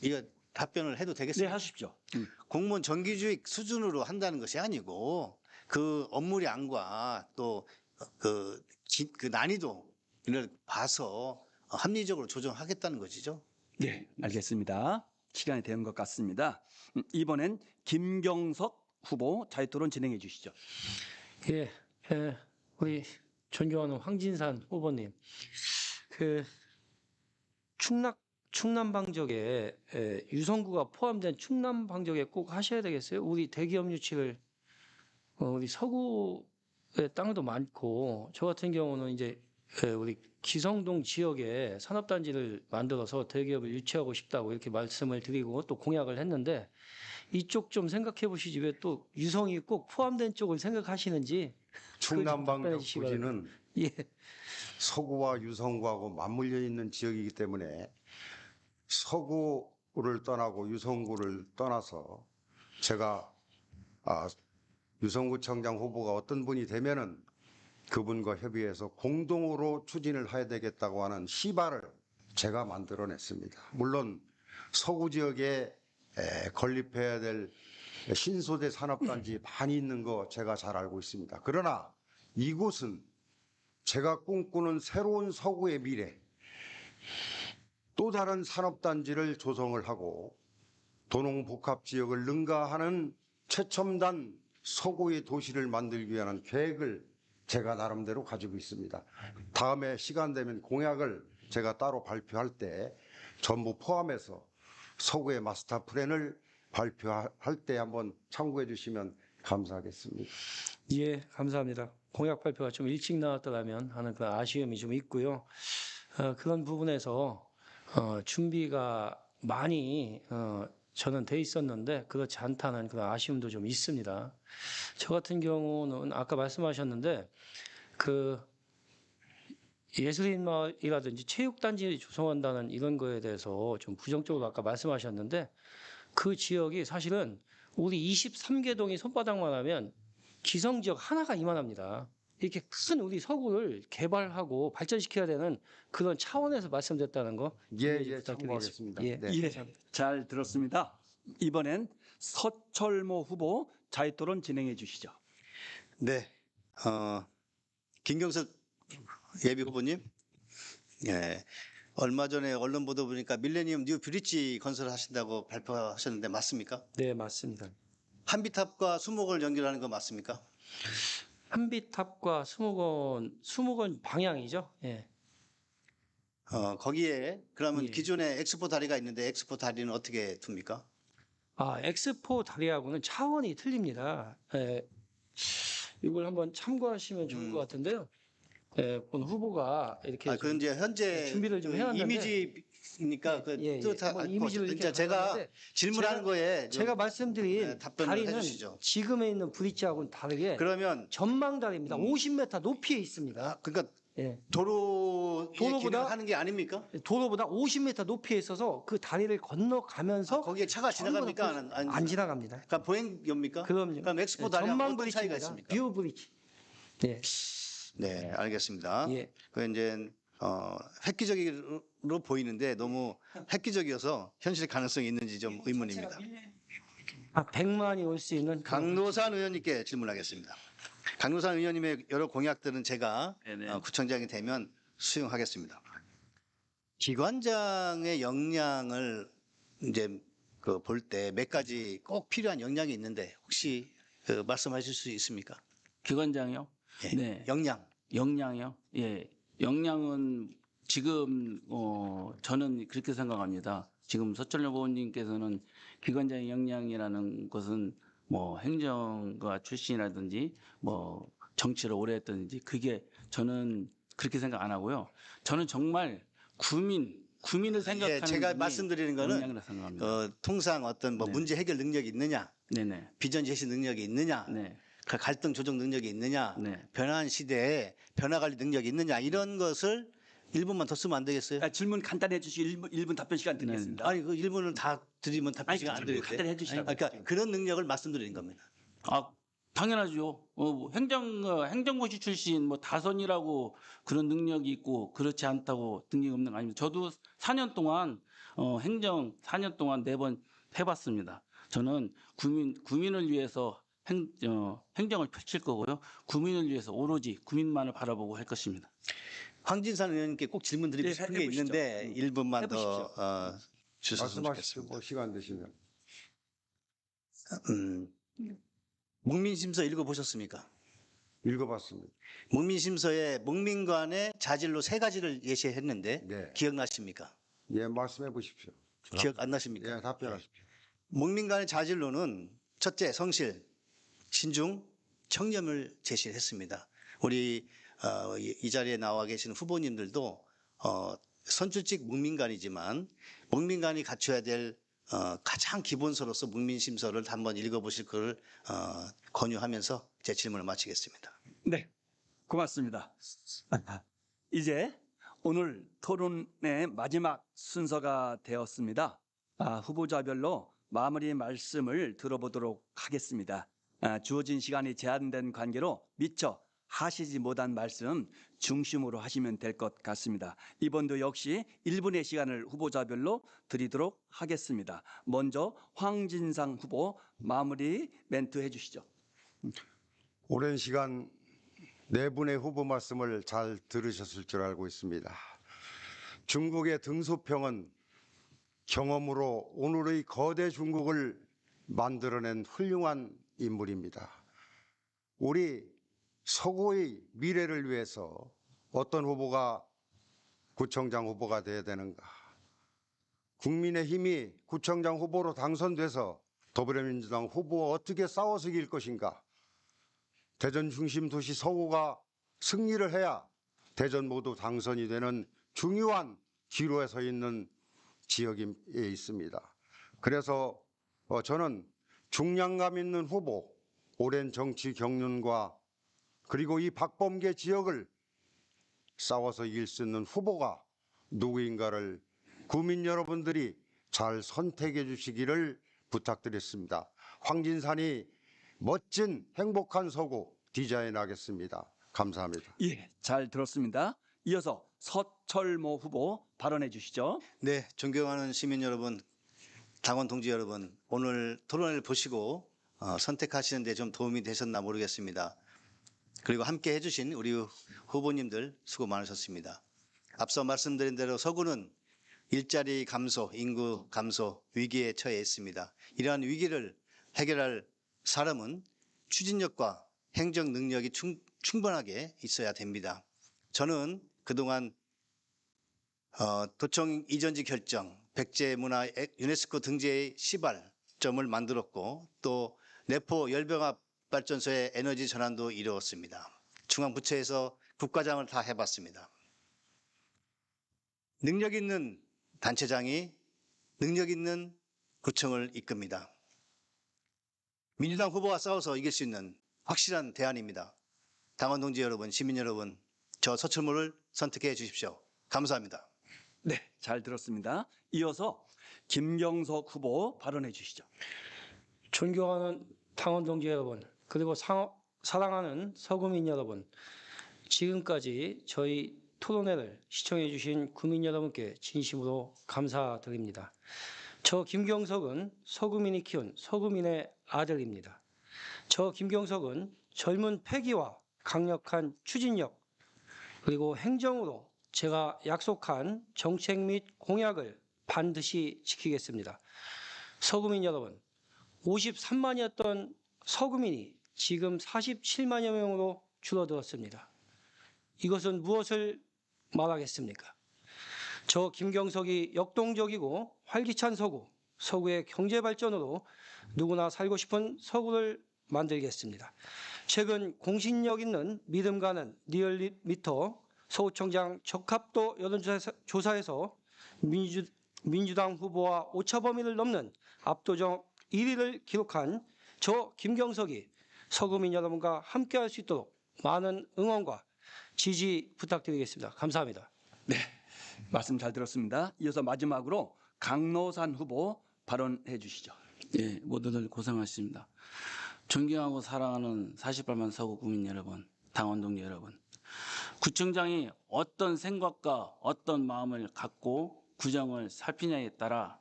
이거 답변을 해도 네, 되겠습니까? 하십시오. 공무원 정규직 수준으로 한다는 것이 아니고 그 업무량과 또 그 난이도를 봐서 합리적으로 조정하겠다는 것이죠. 네, 알겠습니다. 시간이 된 것 같습니다. 이번엔 김경석 후보 자유토론 진행해 주시죠. 예, 우리 존경하는 황진산 후보님, 그 충남 방적에 유성구가 포함된 충남 방적에 꼭 하셔야 되겠어요. 우리 대기업 유치를 우리 서구의 땅도 많고 저 같은 경우는 이제 우리 기성동 지역에 산업단지를 만들어서 대기업을 유치하고 싶다고 이렇게 말씀을 드리고 또 공약을 했는데 이쪽 좀 생각해 보시지 왜 또 유성이 꼭 포함된 쪽을 생각하시는지 충남방적 주시기 부지는 예. 서구와 유성구하고 맞물려 있는 지역이기 때문에 서구를 떠나고 유성구를 떠나서 제가 유성구청장 후보가 어떤 분이 되면은 그분과 협의해서 공동으로 추진을 해야 되겠다고 하는 시발을 제가 만들어냈습니다. 물론 서구 지역에 건립해야 될 신소재 산업단지 많이 있는 거 제가 잘 알고 있습니다. 그러나 이곳은 제가 꿈꾸는 새로운 서구의 미래, 또 다른 산업단지를 조성을 하고 도농복합지역을 능가하는 최첨단 서구의 도시를 만들기 위한 계획을 제가 나름대로 가지고 있습니다. 다음에 시간 되면 공약을 제가 따로 발표할 때 전부 포함해서 서구의 마스터 플랜을 발표할 때 한번 참고해 주시면 감사하겠습니다. 예, 감사합니다. 공약 발표가 좀 일찍 나왔더라면 하는 그런 아쉬움이 좀 있고요. 그런 부분에서 준비가 많이 저는 돼 있었는데 그렇지 않다는 그런 아쉬움도 좀 있습니다. 저 같은 경우는 아까 말씀하셨는데 그 예술인마을이라든지 체육단지 조성한다는 이런 거에 대해서 좀 부정적으로 아까 말씀하셨는데 그 지역이 사실은 우리 23개 동이 손바닥만 하면 기성 지역 하나가 이만합니다. 이렇게 큰 우리 서구를 개발하고 발전시켜야 되는 그런 차원에서 말씀드렸다는 거. 예, 이해해 참고하겠습니다. 예. 네. 예, 잘 들었습니다. 이번엔 서철모 후보 자유토론 진행해 주시죠. 네, 김경석 예비 후보님, 예, 얼마 전에 언론 보도 보니까 밀레니엄 뉴 브릿지 건설하신다고 발표하셨는데 맞습니까? 네, 맞습니다. 한비탑과 수목을 연결하는 거 맞습니까? 한비탑과 수목원 방향이죠. 예. 거기에 그러면 예. 기존에 엑스포 다리가 있는데 엑스포 다리는 어떻게 둡니까? 엑스포 다리하고는 차원이 틀립니다. 이걸 한번 참고하시면 좋을 것 같은데요. 본 후보가 이렇게 그건 이제 현재 준비를 좀 그 해왔는데 이미지니까 한번 이미지를 이렇게 제가 가져왔는데 질문하는 거에 좀 제가 말씀드린 답변을 다리는 해주시죠. 지금에 있는 브릿지하고는 다르게 그러면 전망다리입니다. 50m 높이에 있습니다. 그러니까 예. 도로에 도로보다 하는 게 아닙니까? 도로보다 50m 높이에 있어서 그 다리를 건너가면서 거기에 차가 지나갑니까? 안 지나갑니다. 그러니까 보행료입니까? 그럼요. 그럼 엑스포 예, 다리하고 전망 어떤 차이가 브릿지입니다. 있습니까? 뷰 브릿지. 네. 네, 알겠습니다. 예. 그 이제 획기적으로 보이는데 너무 획기적이어서 현실 가능성이 있는지 좀 의문입니다. 100만이 올 수 있는 강노산 의원님께 질문하겠습니다. 강노산 의원님의 여러 공약들은 제가 네네. 구청장이 되면 수용하겠습니다. 기관장의 역량을 이제 볼 때 몇 가지 꼭 필요한 역량이 있는데 혹시 말씀하실 수 있습니까? 기관장이요? 예, 네. 역량. 예. 역량은 지금 저는 그렇게 생각합니다. 지금 서철려 후보님께서는 기관장의 역량이라는 것은 뭐 행정가 출신이라든지 뭐 정치를 오래 했든지 그게 저는 그렇게 생각 안 하고요. 저는 정말 구민을 생각하는 예, 제가 분이 말씀드리는 거는 역량이라 생각합니다. 통상 어떤 뭐 네. 문제 해결 능력이 있느냐, 네네. 비전 제시 능력이 있느냐, 네. 그 갈등 조정 능력이 있느냐, 네. 변화한 시대에 변화 관리 능력이 있느냐 이런 것을 1분만 더 쓰면 안 되겠어요? 질문 간단히 해주시고 1분 답변 시간 드리겠습니다. 아니 그 1분을 다 드리면 답변 아니, 시간 안 질문 되겠어요? 간단히 해주시라고. 그러니까 그런 능력을 말씀드리는 겁니다. 당연하죠. 뭐 행정고시 출신 뭐 다선이라고 그런 능력이 있고 그렇지 않다고 능력이 없는 거 아닙니다. 저도 4년 동안 행정 4년 동안 4번 해봤습니다. 저는 국민을 위해서 행정을 펼칠 거고요. 국민을 위해서 오로지 국민만을 바라보고 할 것입니다. 황진산 의원님께 꼭 질문 드리고 예, 싶은 게 해보시죠. 있는데 1분만 더 주셨으면 말씀하십시오. 좋겠습니다. 뭐 시간 되시면. 목민심서 읽어보셨습니까? 읽어봤습니다. 목민심서에 목민관의 자질로 3가지를 예시했는데 네. 기억나십니까? 예, 말씀해 보십시오. 기억 안 나십니까? 예, 답변하십시오. 목민관의 자질로는 첫째 성실, 신중, 청렴을 제시했습니다. 우리 이 자리에 나와 계시는 후보님들도 선출직 목민관이지만 목민관이 갖춰야 될 가장 기본서로서 목민심서를 한번 읽어보실 것을 권유하면서 제 질문을 마치겠습니다. 네, 고맙습니다. 이제 오늘 토론의 마지막 순서가 되었습니다. 후보자별로 마무리 말씀을 들어보도록 하겠습니다. 주어진 시간이 제한된 관계로 미처 하시지 못한 말씀 중심으로 하시면 될 것 같습니다. 이번도 역시 1분의 시간을 후보자별로 드리도록 하겠습니다. 먼저 황진상 후보 마무리 멘트 해주시죠. 오랜 시간 4분의 후보 말씀을 잘 들으셨을 줄 알고 있습니다. 중국의 등소평은 경험으로 오늘의 거대 중국을 만들어낸 훌륭한 인물입니다. 우리 서구의 미래를 위해서 어떤 후보가 구청장 후보가 되어야 되는가? 국민의힘이 구청장 후보로 당선돼서 더불어민주당 후보와 어떻게 싸워서 이길 것인가? 대전 중심 도시 서구가 승리를 해야 대전 모두 당선이 되는 중요한 기로에 서 있는 지역에 있습니다. 그래서 저는 중량감 있는 후보, 오랜 정치 경륜과 그리고 이 박범계 지역을 싸워서 이길 수 있는 후보가 누구인가를 국민 여러분들이 잘 선택해 주시기를 부탁드렸습니다. 황진산이 멋진 행복한 서구 디자인하겠습니다. 감사합니다. 예, 잘 들었습니다. 이어서 서철모 후보 발언해 주시죠. 네, 존경하는 시민 여러분, 당원 동지 여러분, 오늘 토론을 보시고 선택하시는 데 좀 도움이 되셨나 모르겠습니다. 그리고 함께 해주신 우리 후보님들 수고 많으셨습니다. 앞서 말씀드린 대로 서구는 일자리 감소, 인구 감소 위기에 처해 있습니다. 이러한 위기를 해결할 사람은 추진력과 행정 능력이 충분하게 있어야 됩니다. 저는 그동안 도청 이전지 결정, 백제문화 유네스코 등재의 시발점을 만들었고 또 내포 열병합 발전소의 에너지 전환도 이루었습니다. 중앙부처에서 국과장을 다 해봤습니다. 능력 있는 단체장이 능력 있는 구청을 이끕니다. 민주당 후보와 싸워서 이길 수 있는 확실한 대안입니다. 당원 동지 여러분, 시민 여러분, 저 서철모를 선택해 주십시오. 감사합니다. 네, 잘 들었습니다. 이어서 김경석 후보 발언해 주시죠. 존경하는 당원 동지 여러분, 그리고 사랑하는 서구민 여러분, 지금까지 저희 토론회를 시청해 주신 국민 여러분께 진심으로 감사드립니다. 저 김경석은 서구민이 키운 서구민의 아들입니다. 저 김경석은 젊은 패기와 강력한 추진력 그리고 행정으로 제가 약속한 정책 및 공약을 반드시 지키겠습니다. 서구민 여러분, 53만이었던 서구민이 지금 47만여 명으로 줄어들었습니다. 이것은 무엇을 말하겠습니까? 저 김경석이 역동적이고 활기찬 서구, 서구의 경제 발전으로 누구나 살고 싶은 서구를 만들겠습니다. 최근 공신력 있는 믿음 가는 리얼미터 서구청장 적합도 여론조사에서 민주당 후보와 오차범위를 넘는 압도적 1위를 기록한 저 김경석이 서구민 여러분과 함께할 수 있도록 많은 응원과 지지 부탁드리겠습니다. 감사합니다. 네, 말씀 잘 들었습니다. 이어서 마지막으로 강노산 후보 발언해 주시죠. 예, 모두들 고생하셨습니다. 존경하고 사랑하는 48만 서구 구민 여러분, 당원 동료 여러분, 구청장이 어떤 생각과 어떤 마음을 갖고 구정을 살피냐에 따라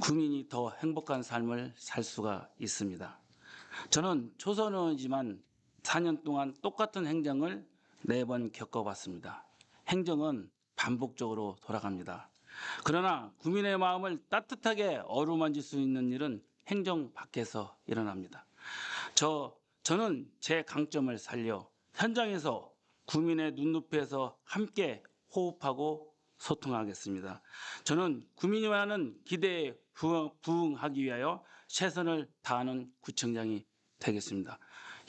국민이 더 행복한 삶을 살 수가 있습니다. 저는 초선 의원이지만 4년 동안 똑같은 행정을 4번 겪어봤습니다. 행정은 반복적으로 돌아갑니다. 그러나 국민의 마음을 따뜻하게 어루만질 수 있는 일은 행정 밖에서 일어납니다. 저는 제 강점을 살려 현장에서 국민의 눈높이에서 함께 호흡하고 소통하겠습니다. 저는 국민이 원하는 기대에 부응하기 위하여 최선을 다하는 구청장이 되겠습니다.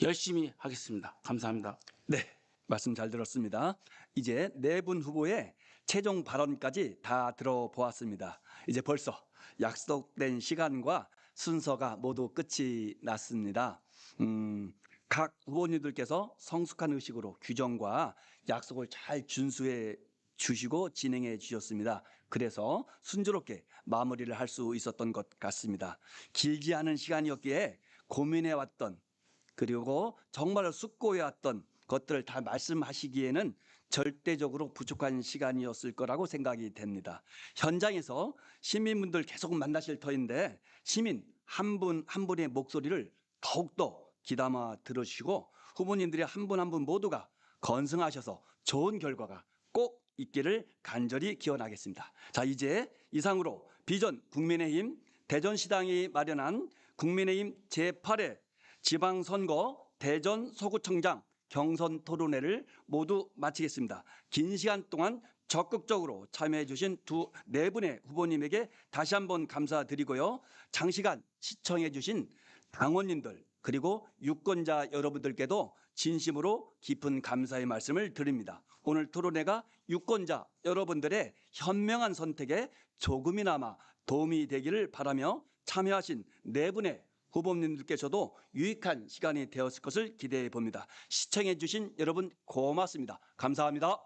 열심히 하겠습니다. 감사합니다. 네, 말씀 잘 들었습니다. 이제 4분 후보의 최종 발언까지 다 들어보았습니다. 이제 벌써 약속된 시간과 순서가 모두 끝이 났습니다. 각 후보님들께서 성숙한 의식으로 규정과 약속을 잘 준수해 주시고 진행해 주셨습니다. 그래서 순조롭게 마무리를 할 수 있었던 것 같습니다. 길지 않은 시간이었기에 고민해왔던 그리고 정말 숙고해왔던 것들을 다 말씀하시기에는 절대적으로 부족한 시간이었을 거라고 생각이 됩니다. 현장에서 시민분들 계속 만나실 터인데 시민 한 분 한 분의 목소리를 더욱더 귀담아 들으시고 후보님들이 한 분 한 분 모두가 건승하셔서 좋은 결과가 꼭 있기를 간절히 기원하겠습니다. 자, 이제 이상으로 비전 국민의힘 대전시당이 마련한 국민의힘 제8회 지방선거 대전 서구청장 경선 토론회를 모두 마치겠습니다. 긴 시간 동안 적극적으로 참여해 주신 4분의 후보님에게 다시 한번 감사드리고요. 장시간 시청해 주신 당원님들 그리고 유권자 여러분들께도 진심으로 깊은 감사의 말씀을 드립니다. 오늘 토론회가 유권자 여러분들의 현명한 선택에 조금이나마 도움이 되기를 바라며 참여하신 4분의 후보님들께서도 유익한 시간이 되었을 것을 기대해 봅니다. 시청해 주신 여러분 고맙습니다. 감사합니다.